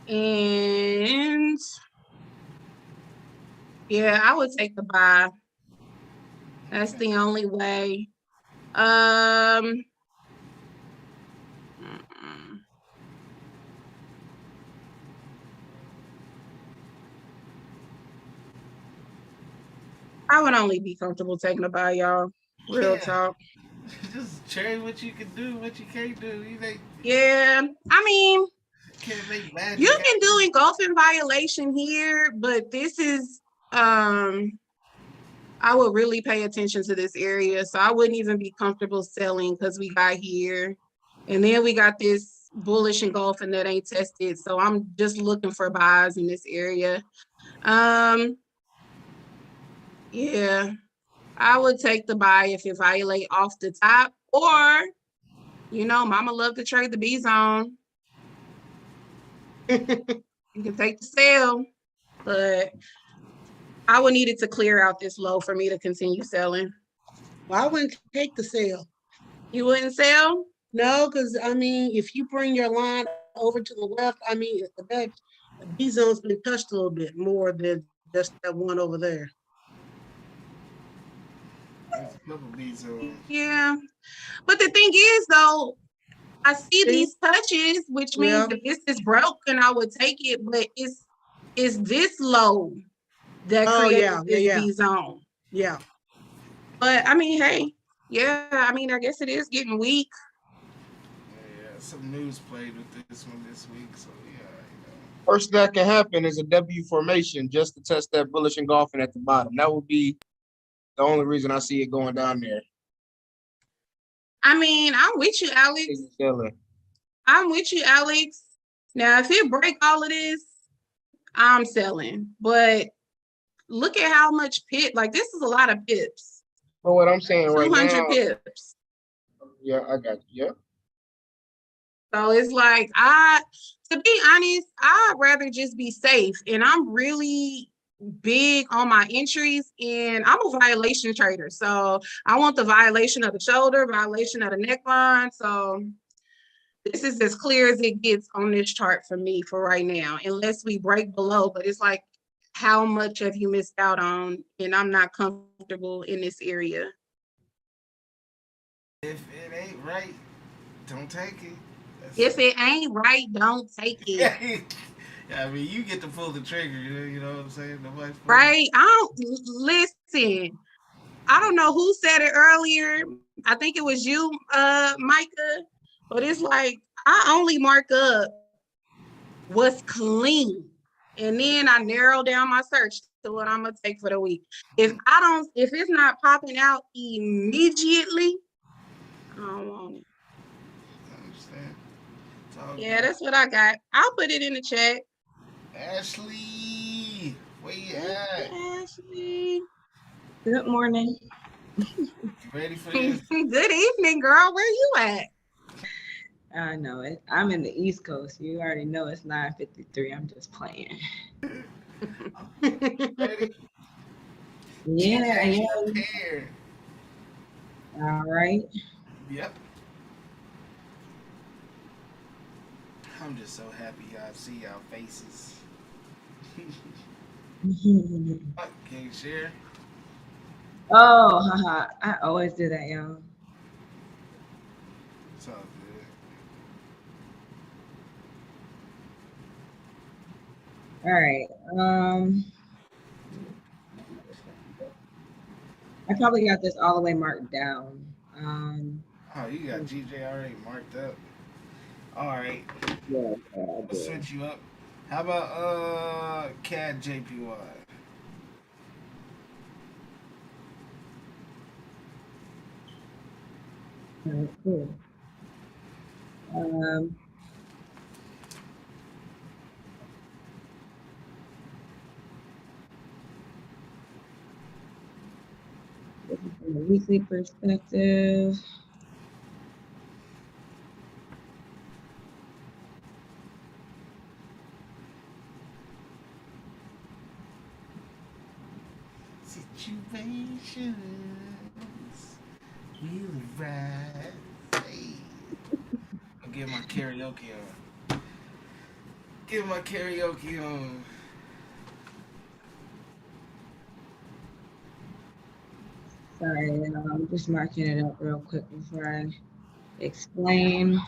And yeah, I would take the buy. That's the only way. Mm-mm. I would only be comfortable taking a buy, y'all. Real talk. Just trade what you can do, what you can't do. Yeah, I mean, Can't make magic. you can do engulfing violation here, but this is a I would really pay attention to this area. So I wouldn't even be comfortable selling because we got here. And then we got this bullish engulfing that ain't tested. So I'm just looking for buys in this area. Yeah, I would take the buy if it violate off the top, or mama love to trade the B zone. You can take the sell, but I would need it to clear out this low for me to continue selling. Well, I wouldn't take the sale. You wouldn't sell? No, because I mean, if you bring your line over to the left, I mean, the B zone's been touched a little bit more than just that one over there. There's a couple beats on. Yeah. But the thing is, though, I see these touches, which means Yeah. if this is broken, I would take it, but it's this low that Oh, created yeah, this yeah. B zone. Yeah. But I mean, hey, yeah, I mean, I guess it is getting weak. Yeah, some news played with this one this week, so yeah. Worst that can happen is a W formation just to test that bullish engulfing at the bottom. That would be the only reason I see it going down there. I mean, I'm with you, Alex. I'm with you, Alex. Now, if it break all of this, I'm selling. But look at how much like this is a lot of pips. But what I'm saying right now, 200 pips. Yeah, I got you. Yeah. So it's like, to be honest, I'd rather just be safe. And I'm really big on my entries, and I'm a violation trader. So I want the violation of the shoulder, violation of the neckline. So this is as clear as it gets on this chart for me for right now, unless we break below. But it's like, how much have you missed out on? And I'm not comfortable in this area. If it ain't right, don't take it. If it ain't right, don't take it. I mean, you get to pull the trigger, you know what I'm saying? Right? Listen. I don't know who said it earlier. I think it was you, Micah. But it's like, I only mark up what's clean. And then I narrow down my search to what I'm gonna take for the week. If it's not popping out immediately, I don't want it. I understand. Yeah, that's what I got. I'll put it in the chat. Ashley, where you at? Ashley. Good morning. You ready for this? Good evening, girl. Where you at? I know it. I'm in the East Coast. You already know it's 9:53. I'm just playing. Ready? Yeah. Here. All right. Yep. I'm just so happy y'all see y'all faces. Can you share? Oh, haha. I always do that, y'all. It's all good. All right. I probably got this all the way marked down. Oh, you got GJ already marked up. All right. Yeah, We'll switch you up. How about CAD JPY? Cool. This is from a weekly perspective. Situations will rise. Hey. I'll get my karaoke on. Get my karaoke on. Sorry, I'm just marking it up real quick before I explain.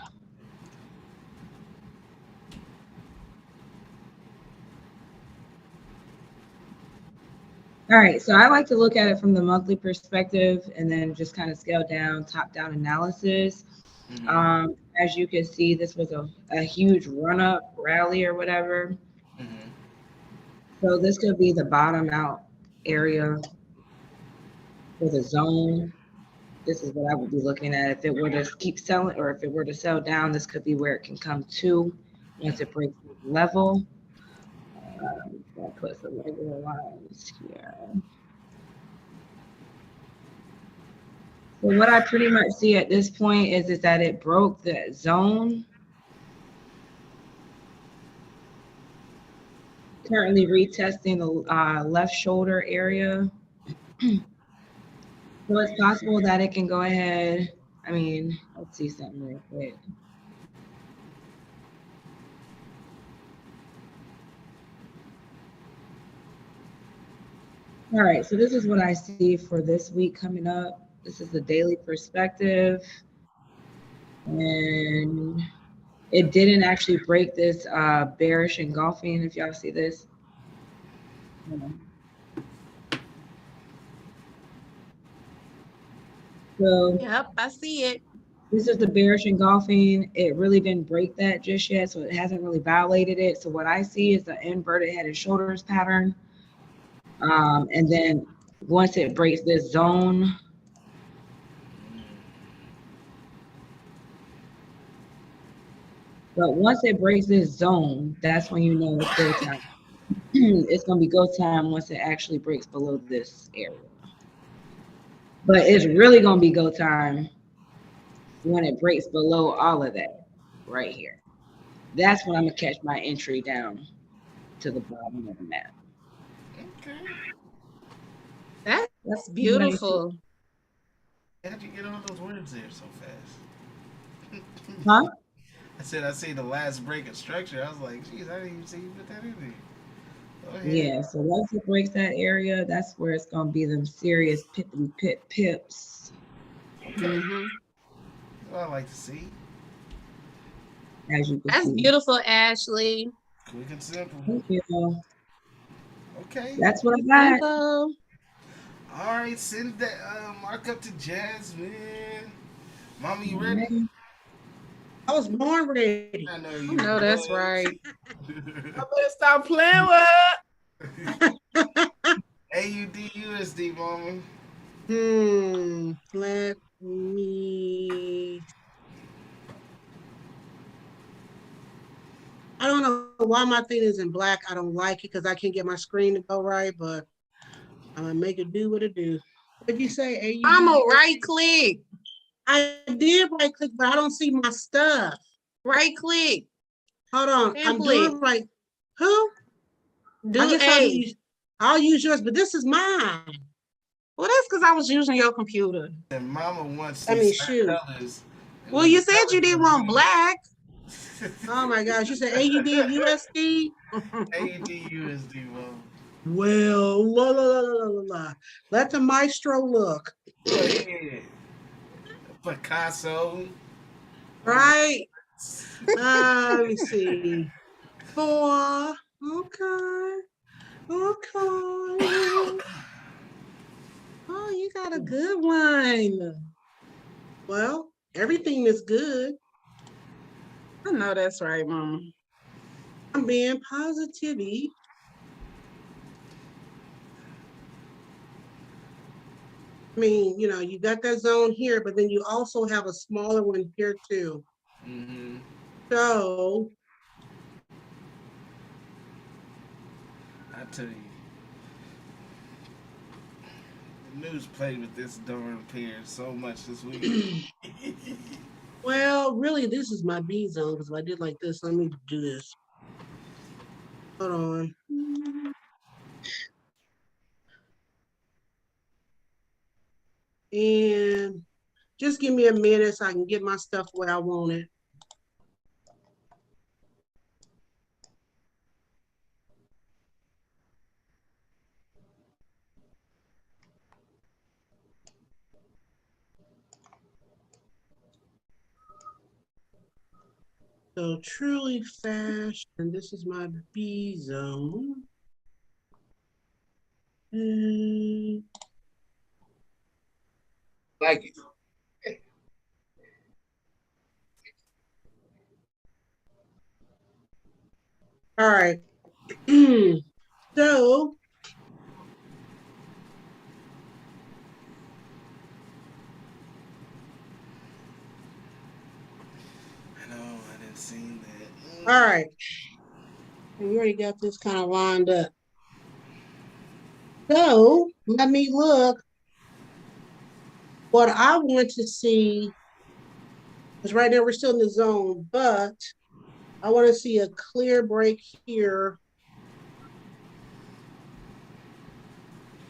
All right, so I like to look at it from the monthly perspective and then just kind of scale down, top-down analysis. Mm-hmm. As you can see, this was a huge run-up, rally or whatever. Mm-hmm. So this could be the bottom out area for the zone. This is what I would be looking at. If it were to keep selling or if it were to sell down, this could be where it can come to once it breaks this level. I'll put some regular lines here. So what I pretty much see at this point is that it broke that zone. Currently retesting the left shoulder area. So it's possible that it can go ahead. I mean, let's see something real quick. All right, so this is what I see for this week coming up. This is the daily perspective. And it didn't actually break this bearish engulfing, if y'all see this. So Yep, I see it. this is the bearish engulfing. It really didn't break that just yet, so it hasn't really violated it. So what I see is the inverted head and shoulders pattern. And then once it breaks this zone, but once it breaks this zone, that's when you know it's go time. It's going to be go time once it actually breaks below this area. But it's really going to be go time when it breaks below all of that right here. That's when I'm going to catch my entry down to the bottom of the map. Okay. That's beautiful. How'd you get all those words there so fast? Huh? I said I see the last break of structure. I was like, geez, I didn't even see you put that in there. Go ahead. Yeah, so once it breaks that area, that's where it's going to be them serious pippity pip pips. Mm-hmm. That's what I like to see. As you can That's see. beautiful, Ashley. Quick and simple. Thank you. Okay. That's what I got. Simple. All right, send that markup to Jasmine. Mama, you ready? I was born ready. I know I you. know that's was. right. I better stop playing with her. AUD USD, mama. Let me. I don't know why my thing is in black. I don't like it because I can't get my screen to go right, but I'm gonna make it do what it do. What'd you say? AUD? I'm a right click. I did right click, but I don't see my stuff. Right click. Hold on. I'm Template. doing right. Who? I Do guess A. I'll use yours, but this is mine. Well, that's because I was using your computer. And mama wants I mean, these shoot. colors. Well, you said you didn't want black. Oh my gosh. You said AUD USD? AUD USD, mama. Well, la, la, la, la, la, la. Let the maestro look. Go ahead. Picasso. Right? Let me see. 4. Okay. Okay. Oh, you got a good one. Well, everything is good. I know that's right, Mama. I'm being positive. I mean, you know, you got that zone here, but then you also have a smaller one here too. Mm-hmm. So I tell you, the news played with this darn pair so much this week. well, really, this is my B zone because if I did like this, let me do this. Hold on. And just give me a minute so I can get my stuff where I want it. So truly fast, and this is my B zone. Like it. All right. So seen that. All right. We already got this kind of lined up. So let me look. What I want to see, because right now we're still in the zone, but I want to see a clear break here.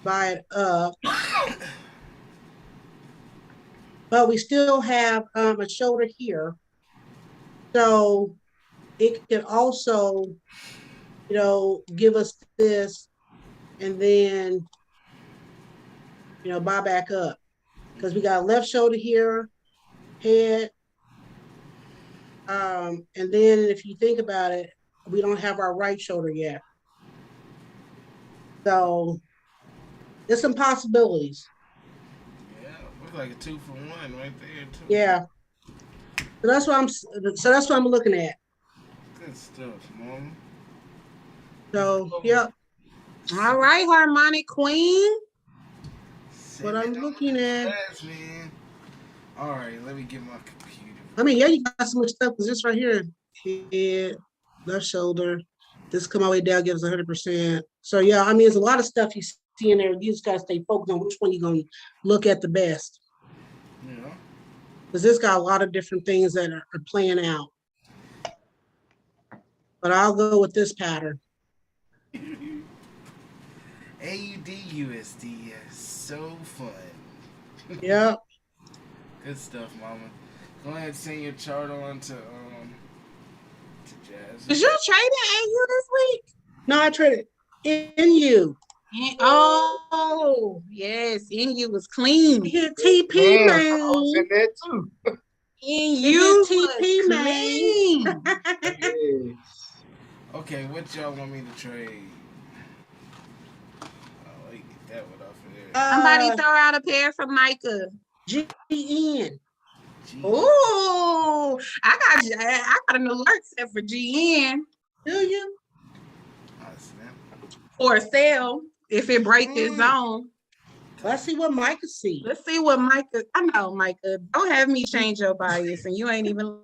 Buy it up. But we still have a shoulder here. So it can also, give us this and then, buy back up. Because we got a left shoulder here, head. And then if you think about it, we don't have our right shoulder yet. So there's some possibilities. Yeah, looks like a 2-for-1 right there too. Yeah. So that's what I'm looking at. Good stuff, Mom. So yeah. All right, Harmonic Queen. What I'm looking at. Man. All right, let me get my computer. I mean, yeah, you got so much stuff because this right here, head, left shoulder, this come all the way down, gives 100%. So yeah, I mean, there's a lot of stuff you see in there. You just gotta stay focused on which one you're gonna look at the best. Yeah. Because this got a lot of different things that are playing out. But I'll go with this pattern. AUD USD is so fun. Yeah. Good stuff, Mama. Go ahead and send your chart on to Jazz. Did you trade in AU this week? No, I traded in you. Oh, yes. NU was clean. Hit TP, Man, man. I was in there too. NU TP, was man. clean. Yes. Okay, what y'all want me to trade? Oh, let me get that one off of there. Somebody throw out a pair for Micah. GN. Gee. Ooh, I got an alert set for GN Do you? Oh, snap. for sale if it breaks its zone. Let's see what Micah sees. Let's see what Micah. I know, Micah. Don't have me change your bias, and you ain't even.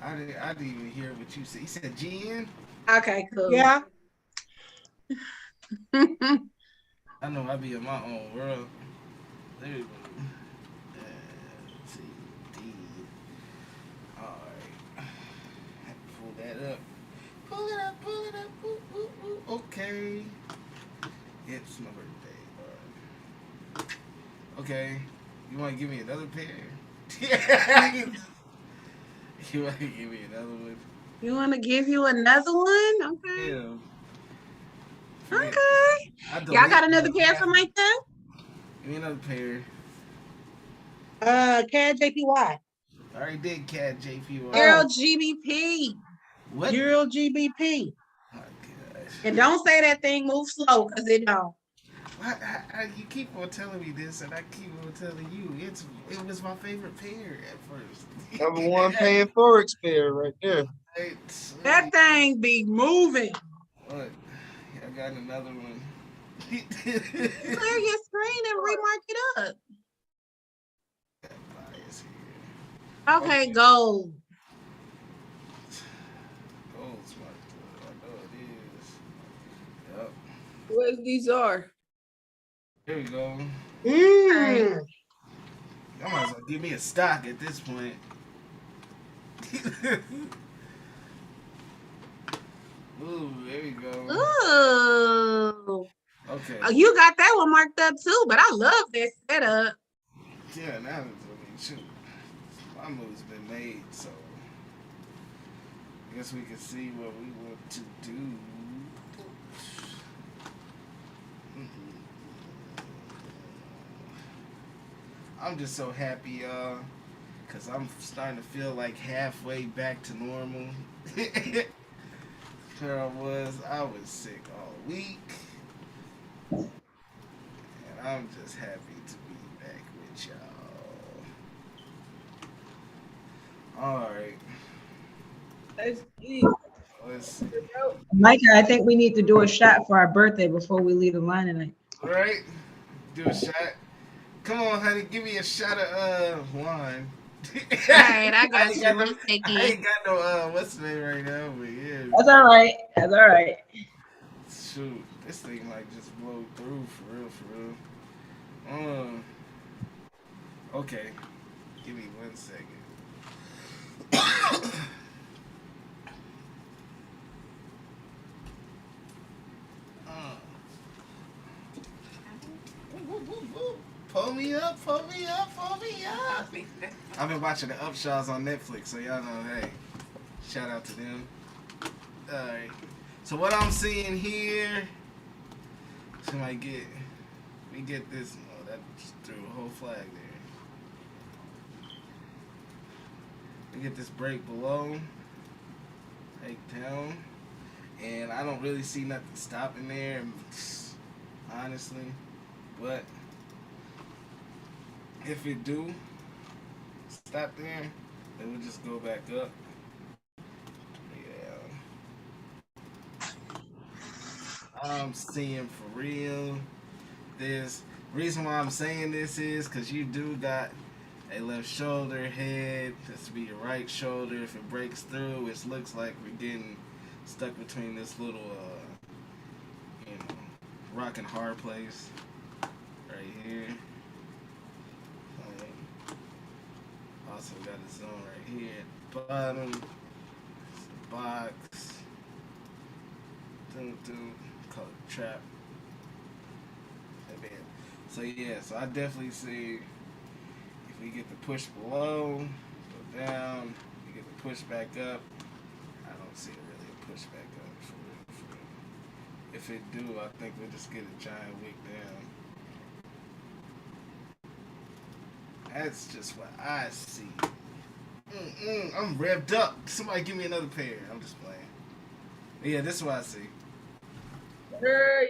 I didn't even hear what you said. You said GN? Okay, cool. Yeah. I know I be in my own world. There you go. Let's see. D. Alright. Pull that up. Pull it up, pull it up. Ooh, ooh, ooh. Okay. It's my birthday. Okay. You want to give me another pair? You want to give me another one? You want to give you another one? Okay. Yeah. Okay. Y'all got another pair for Micah? Give me another pair. CAD JPY. I already did CAD JPY. Girl, GBP. What? Euro GBP. Oh my gosh. And don't say that thing moves slow, because it don't. You keep on telling me this, and I keep on telling you it was my favorite pair at first. Number one paying forex pair right there. That thing be moving. What? I got another one. Clear your screen and remark it up. Bias here. Okay, gold. Gold smart. I know it is. Yep. Where's these are? There we go. Mm. I might as well give me a stock at this point. Ooh, there we go. Ooh. Okay. Oh, you got that one marked up too, but I love that setup. Yeah, now I mean, shoot, my move's been made, so I guess we can see what we want to do. I'm just so happy, because I'm starting to feel like halfway back to normal. Where I was sick all week. And I'm just happy to be back with y'all. Alright. Let's see. Let's see. Micah, I think we need to do a shot for our birthday before we leave the line tonight. Alright. Do a shot. Come on, honey. Give me a shot of wine. Right, I got ain't you. got no, One I second. ain't got no what's the name right now, but yeah. That's all right. That's all right. Shoot, this thing might just blow through for real, for real. Okay, give me 1 second. Pull me up, pull me up, pull me up. I've been watching the Upshaws on Netflix, so y'all know, hey, shout out to them. Alright, so what I'm seeing here, somebody we get this, oh, that just threw a whole flag there. We get this break below, take down, and I don't really see nothing stopping there, honestly, but if it do stop there, then we'll just go back up. Yeah. I'm seeing for real. This reason why I'm saying this is because you do got a left shoulder head. This will be your right shoulder. If it breaks through, it looks like we're getting stuck between this little, rock and hard place right here. Also got a zone right here at the bottom. It's a box. Call it trap. So yeah, so I definitely see if we get the push below, go down, we get the push back up. I don't see really a push back up for real. If it do, I think we'll just get a giant wick down. That's just what I see. I'm revved up. Somebody give me another pair. I'm just playing. But yeah, this is what I see.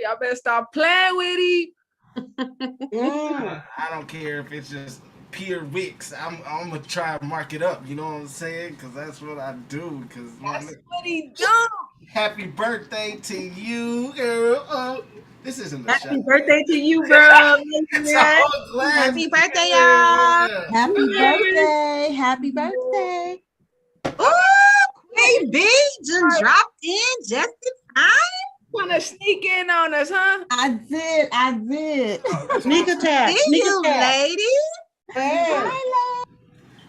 Y'all better stop playing with it. I don't care if it's just pure wicks. I'm gonna try to mark it up. You know what I'm saying? Because that's what I do. Because That's what he do. happy birthday to you, girl. Oh, this isn't the shot. Happy birthday to you, bro. It's a whole glass. Happy birthday, y'all. Yeah. Happy birthday. Happy birthday. Ooh, Queen B just dropped in just in time. Trying to sneak in on us, huh? I did. Sneak attack. See Sneak you, attack. ladies. Hi,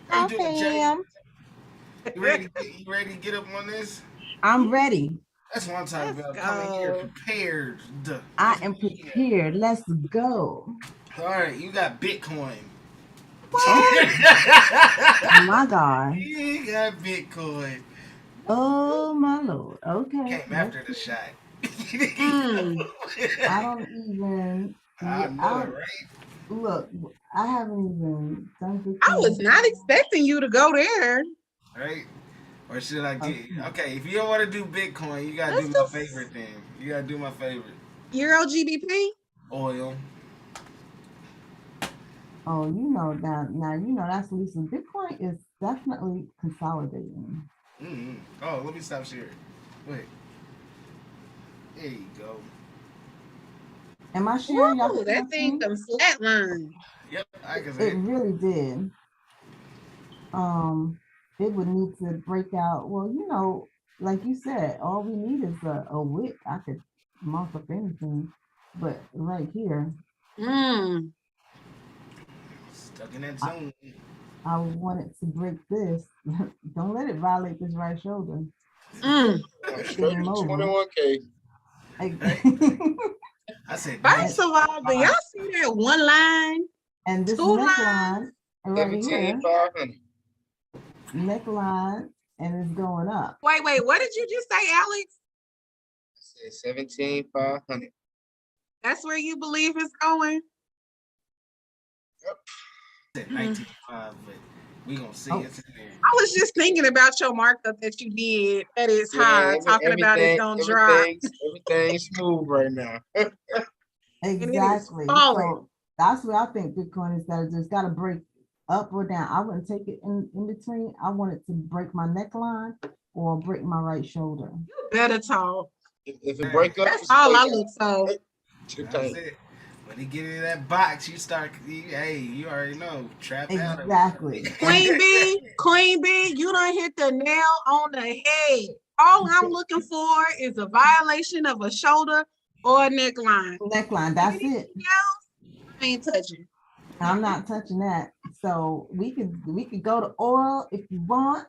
How you doing, Jay? fam. You ready to get up on this? I'm ready. That's what I'm talking Let's about. Coming here go. prepared. I am prepared. Let's go. All right, you got Bitcoin. Oh my God. You got Bitcoin. Oh my Lord. Okay. Came after the shot. I don't even. I know it, right? Look, I haven't even done this. I was not expecting you to go there. Right? Or should I get okay? If you don't want to do Bitcoin, you gotta Let's do my do- favorite thing. You gotta do my favorite. Euro GBP? Oil. Oh, now that's Lisa. Bitcoin is definitely consolidating. Mm-hmm. Oh, let me stop sharing. Wait. There you go. Am I sharing? Y'all Ooh, that thing can come flatline. Yep, I can see It it. really did. It would need to break out. Well, like you said, all we need is a wick. I could mark up anything, but right here, Stuck in that zone. I wanted to break this. Don't let it violate this right shoulder. I'm straight to 21K. I said, First of all, do y'all see that one line? And this Two neckline right here, 17,500. neckline, and it's going up. Wait, what did you just say, Alex? I said 17,500. That's where you believe it's going? I said 19.5, but we gonna see it's in there. I was just thinking about your markup that you did at its high, talking about it don't drop. Everything's smooth right now. Exactly. falling. So that's what I think Bitcoin is that it's got to break up or down. I wouldn't take it in between. I want it to break my neckline or break my right shoulder. You better talk. If it break up, That's all I look for. That's it. When he get in that box, you start. You already know. Trap out. Exactly. Queen B, you done hit the nail on the head. All I'm looking for is a violation of a shoulder or a neckline. Neckline, that's it. Anything else, I ain't touching. I'm not touching that. So we could go to oil if you want.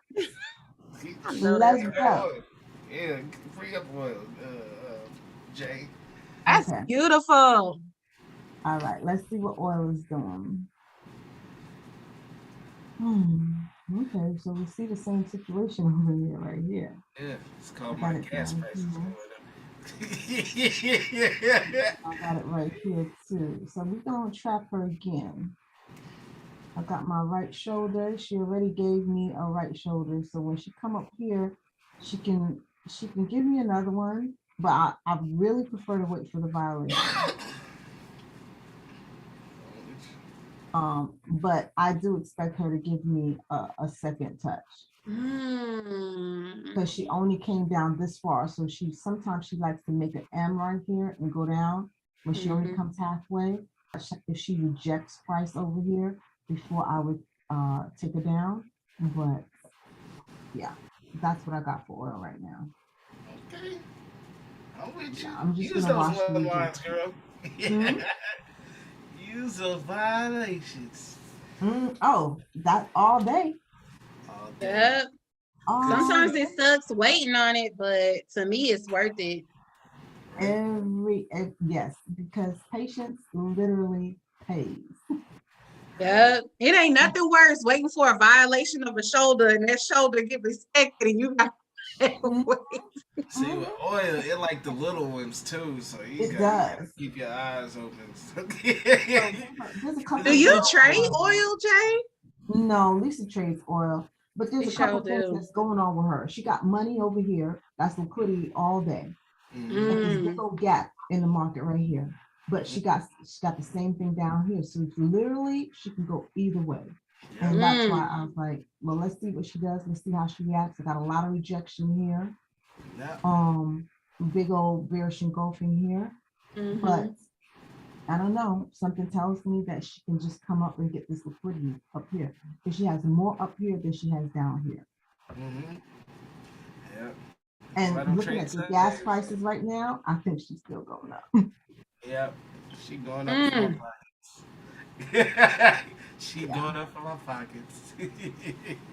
Let's go. Yeah, bring up oil, Jay. That's Okay. beautiful. All right, let's see what oil is doing. Okay, so we see the same situation over here, right here. Yeah, it's called I my got it gas down prices here. going up. I got it right here too. So we're gonna trap her again. I got my right shoulder. She already gave me a right shoulder. So when she come up here, she can give me another one, but I really prefer to wait for the violation. But I do expect her to give me a second touch. Because she only came down this far. So sometimes she likes to make an M right here and go down. When she only comes halfway, if she rejects price over here before I would take her down. But yeah, that's what I got for oil right now. Okay. I'm with you. I'm just Use gonna those watch the one lines, rejection. girl. Use those violations. Oh, that all day. All day. Yep. Sometimes day. it sucks waiting on it, but to me, it's worth it. Yes, because patience literally pays. Yep. It ain't nothing worse waiting for a violation of a shoulder and that shoulder get respected and you got to wait. See, with oil, it like the little ones too, so you gotta keep your eyes open. Do you trade oil, Jay? No, Lisa trades oil, but there's a couple things that's going on with her. She got money over here. That's liquidity all day. This big old gap in the market right here. But she got the same thing down here. So it's literally she can go either way. And that's why I was like, well, let's see what she does. Let's see how she reacts. I got a lot of rejection here. Big old bearish engulfing here. But I don't know. Something tells me that she can just come up and get this liquidity up here. Because she has more up here than she has down here. Yep. And looking at the gas prices right now, I think she's still going up. Yep. She going up for my pockets. She going up for my pockets.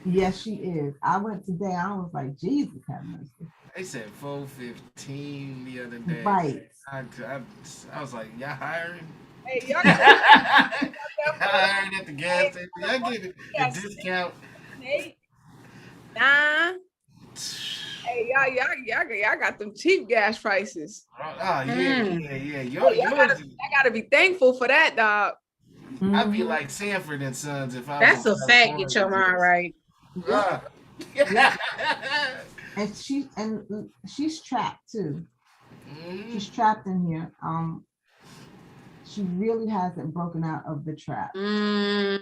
Yes, she is. I went today, I was like, Jesus have mercy. They said 415 the other day. Right. I was like, y'all hiring? Hey, y'all hiring at the gas station. Y'all get a discount. Nah. Hey, y'all got them cheap gas prices. Oh yeah. Y'all gotta be thankful for that, dog. I'd be like Sanford and Sons if I was. That's a fact. Get your mind right. And she's trapped too. She's trapped in here. She really hasn't broken out of the trap. So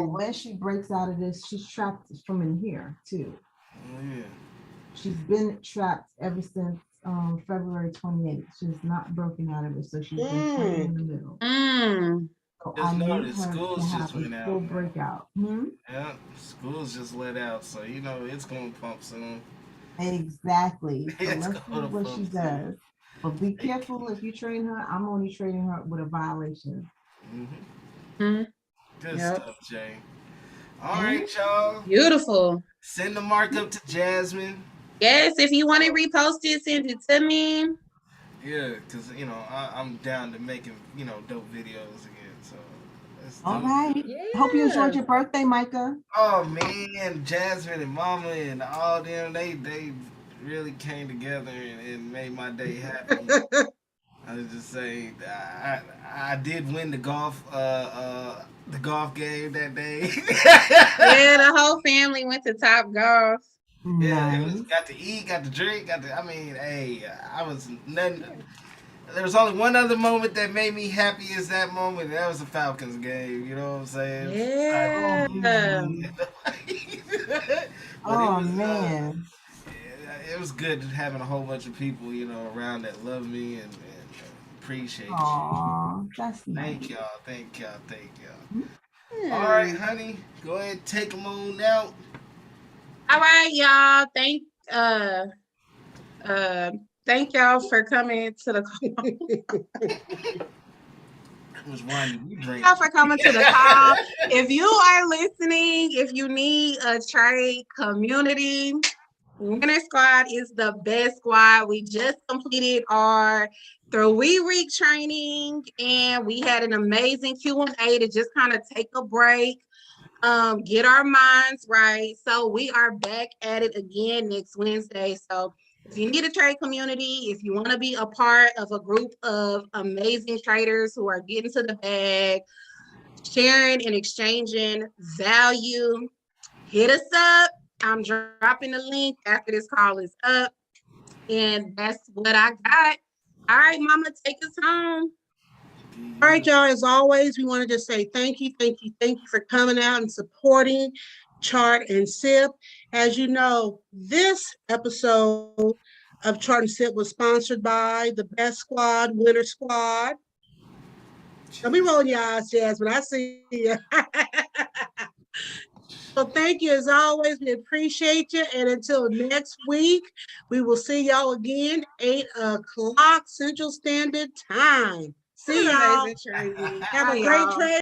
when she breaks out of this, she's trapped from in here too. She's been trapped ever since February 28th. She's not broken out of it, so she's been playing in the middle. So I need her to have a full breakout. Yeah, school's just let out, so you know it's gonna pump soon. Exactly. So let's see what she does. But be careful if you train her. I'm only trading her with a violation. Good stuff, Jay. All right, y'all. Beautiful. Send the markup to Jasmine. Yes, if you want to repost it, send it to me. Yeah, because I'm down to making dope videos again. So all right. Yeah. Hope you enjoyed your birthday, Micah. Oh man, Jasmine and Mama and all them, they really came together and made my day happy. I was just saying, I did win the golf game that day. Yeah, the whole family went to Top Golf. Yeah, it was got to eat, got to drink, I was nothing. There was only one other moment that made me happy is that moment. That was the Falcons game. You know what I'm saying? Yeah. Man. It was good having a whole bunch of people, around that love me and Appreciate you. Aw, that's nice. Thank y'all. Thank y'all. Thank y'all. All right, honey. Go ahead and take them on out. All right, y'all. Thank y'all for coming to the call. Thank y'all for coming to the call. If you are listening, if you need a trade community, Winter Squad is the best squad. We just completed our 3-week training, and we had an amazing Q&A to just kind of take a break, get our minds right. So we are back at it again next Wednesday. So if you need a trade community, if you want to be a part of a group of amazing traders who are getting to the bag, sharing and exchanging value, hit us up. I'm dropping the link after this call is up. And that's what I got. All right, Mama, take us home. All right, y'all, as always, we want to just say thank you for coming out and supporting Chart and Sip. As you know, this episode of Chart and Sip was sponsored by the Best Squad, Winter Squad. Don't be rolling your eyes, Jasmine. I see you. So thank you as always. We appreciate you. And until next week, we will see y'all again, 8 o'clock Central Standard Time. See y'all. Amazing trading. Have Bye, a great y'all. trade.